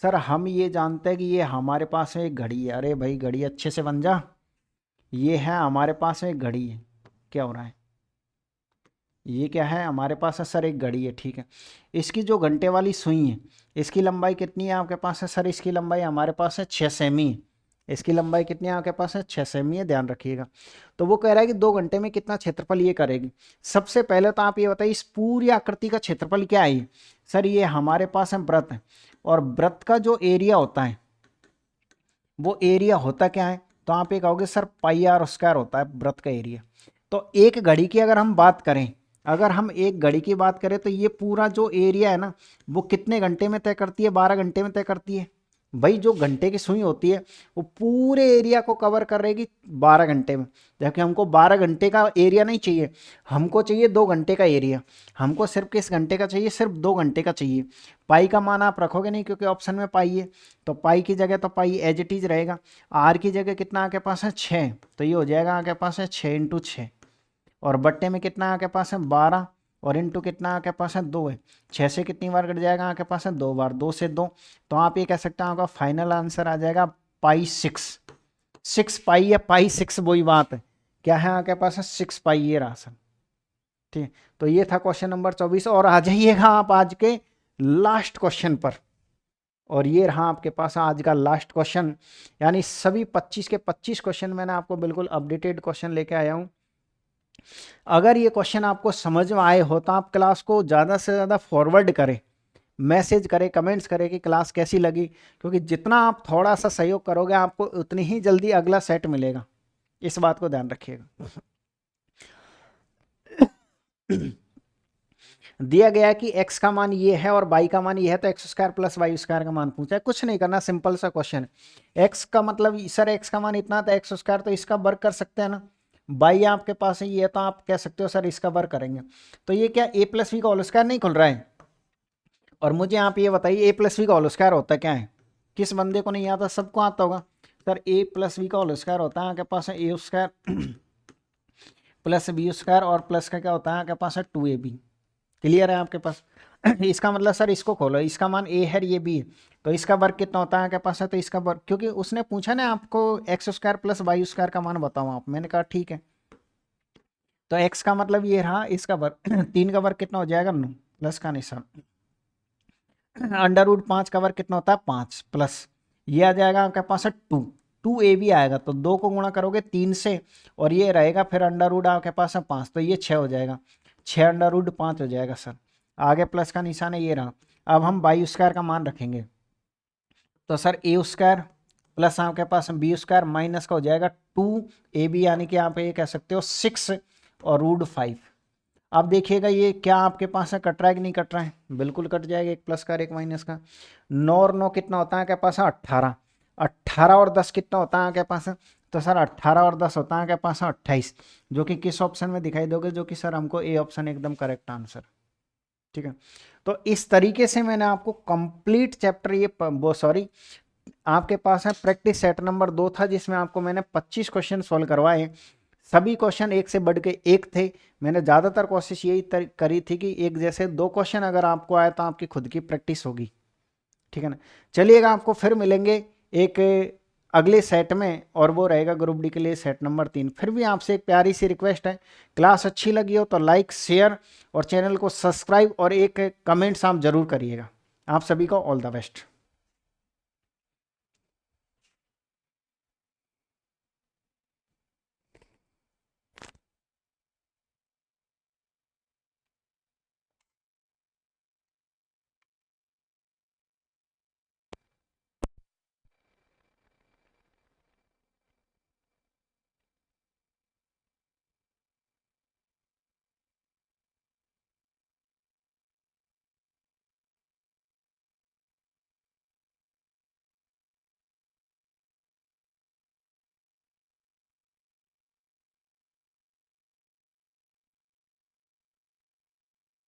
सर हम ये जानते हैं कि ये हमारे पास एक घड़ी है। अरे भाई घड़ी अच्छे से बन जा, ये है हमारे पास एक घड़ी है। क्या हो रहा है, ये क्या है हमारे पास है सर एक घड़ी है, ठीक है। इसकी जो घंटे वाली सुई है इसकी लंबाई कितनी है आपके पास है सर, इसकी लंबाई हमारे पास है 6 सेमी है। इसकी लंबाई कितनी है आपके पास है 6 सेमी है, ध्यान रखिएगा। तो वो कह रहा है कि 2 घंटे में कितना क्षेत्रफल ये करेगी। सबसे पहले तो आप ये बताइए इस पूरी आकृति का क्षेत्रफल क्या है। सर ये हमारे पास है वृत्त है, और वृत्त का जो एरिया होता है वो एरिया होता क्या है, तो आप ये कहोगे सर पाई आर स्क्वायर होता है वृत्त का एरिया। तो एक घड़ी की अगर हम बात करें, अगर हम एक घड़ी की बात करें तो ये पूरा जो एरिया है ना वो कितने घंटे में तय करती है, 12 घंटे में तय करती है। भाई जो घंटे की सुई होती है वो पूरे एरिया को कवर कर रहेगी 12 घंटे में, जबकि हमको 12 घंटे का एरिया नहीं चाहिए, हमको चाहिए 2 घंटे का एरिया। हमको सिर्फ किस घंटे का चाहिए, सिर्फ 2 घंटे का चाहिए। पाई का मान आप रखोगे नहीं क्योंकि ऑप्शन में पाई है, तो पाई की जगह तो पाई एज इट इज रहेगा। आर की जगह कितना आपके पास है 6, तो ये हो जाएगा आपके पास है 6 इंटू 6, और बट्टे में कितना आपके पास है 12, और इंटू कितना आपके पास है 2 है। 6 से कितनी बार कट जाएगा आपके पास है 2 बार, 2 से 2, तो आप ये कह सकते हैं आपका फाइनल आंसर आ जाएगा पाई 6। 6 पाई या पाई 6 वही बात है, क्या है आपके पास है 6 पाई, ये रहा सर, ठीक है। तो ये था क्वेश्चन नंबर 24, और आ जाइएगा आप आज के लास्ट क्वेश्चन पर। और ये रहा आपके पास आज का लास्ट क्वेश्चन, यानी सभी 25 के 25 क्वेश्चन मैंने आपको बिल्कुल अपडेटेड क्वेश्चन लेके आया हूँ। अगर ये क्वेश्चन आपको समझ में आए हो तो आप क्लास को ज़्यादा से ज़्यादा फॉरवर्ड करें, मैसेज करें, कमेंट्स करें कि क्लास कैसी लगी, क्योंकि जितना आप थोड़ा सा सहयोग करोगे आपको उतनी ही जल्दी अगला सेट मिलेगा, इस बात को ध्यान रखिएगा। दिया गया कि x का मान ये है और y का मान ये है, तो x square plus y square का मान पूछा है। कुछ नहीं करना, सिंपल सा क्वेश्चन है। x का मतलब सर x का मान इतना, तो एक्स स्क्वायर तो इसका वर्ग कर सकते हैं ना। y आपके पास है ये, तो आप कह सकते हो सर इसका वर्ग करेंगे। तो ये क्या a प्लस वी का होल स्क्वायर नहीं खुल रहा है। और मुझे आप ये बताइए a प्लस वी का होल स्क्वायर होता क्या है, किस बंदे को नहीं आता, सबको आता होगा। सर a प्लस वी का होल स्क्वायर होता है आपके पास है ए स्क्वायर प्लस बी स्क्वायर, और प्लस का क्या होता है आपके पास है 2ab। क्लियर है आपके पास। इसका मतलब सर इसको खोलो, इसका मान a है ये b है, तो इसका वर्ग कितना होता है आपके पास है, तो इसका वर्ग, क्योंकि उसने पूछा ना आपको x square plus y square का मान बताओ आप, मैंने कहा ठीक है। तो x का मतलब ये रहा, इसका वर्ग 3 का वर्ग कितना हो जाएगा 9, प्लस का निशान, अंडर रूट 5 का वर्ग कितना होता है 5, प्लस ये आ जाएगा आपके पास है 2ab आएगा, तो 2 को गुणा करोगे 3 से, और ये रहेगा फिर अंडर रूट आपके पास है 5, तो ये 6 हो जाएगा, 6 अंडर रूट 5 हो जाएगा सर। आगे प्लस का निशान है ये रहा। अब हम वाई स्क्वायर का मान रखेंगे, तो सर ए स्क्वायर प्लस आपके पास बी स्क्वायर माइनस का हो जाएगा 2ab, यानी कि आप ये कह सकते हो 6 और रूट 5। अब देखिएगा ये क्या आपके पास है, कट रहा है कि नहीं कट रहा है, बिल्कुल कट जाएगा, एक प्लस का और एक माइनस का। 9 और 9 कितना होता है आपके पास है 18, 18 और 10 कितना होता है आपके पास है, तो सर 18 और 10 होता है आपके पास है 28, जो कि किस ऑप्शन में दिखाई दोगे, जो कि सर हमको ए ऑप्शन एकदम करेक्ट आंसर, ठीक है। तो इस तरीके से मैंने आपको कंप्लीट चैप्टर ये वो सॉरी आपके पास है प्रैक्टिस सेट नंबर 2 था, जिसमें आपको मैंने 25 क्वेश्चन सॉल्व करवाए। सभी क्वेश्चन एक से बढ़ के एक थे। मैंने ज़्यादातर कोशिश यही करी थी कि एक जैसे 2 क्वेश्चन अगर आपको आए तो आपकी खुद की प्रैक्टिस होगी, ठीक है ना। चलिएगा, आपको फिर मिलेंगे एक अगले सेट में, और वो रहेगा ग्रुप डी के लिए सेट नंबर 3। फिर भी आपसे एक प्यारी सी रिक्वेस्ट है, क्लास अच्छी लगी हो तो लाइक, शेयर और चैनल को सब्सक्राइब और एक कमेंट्स आप जरूर करिएगा। आप सभी को ऑल द बेस्ट।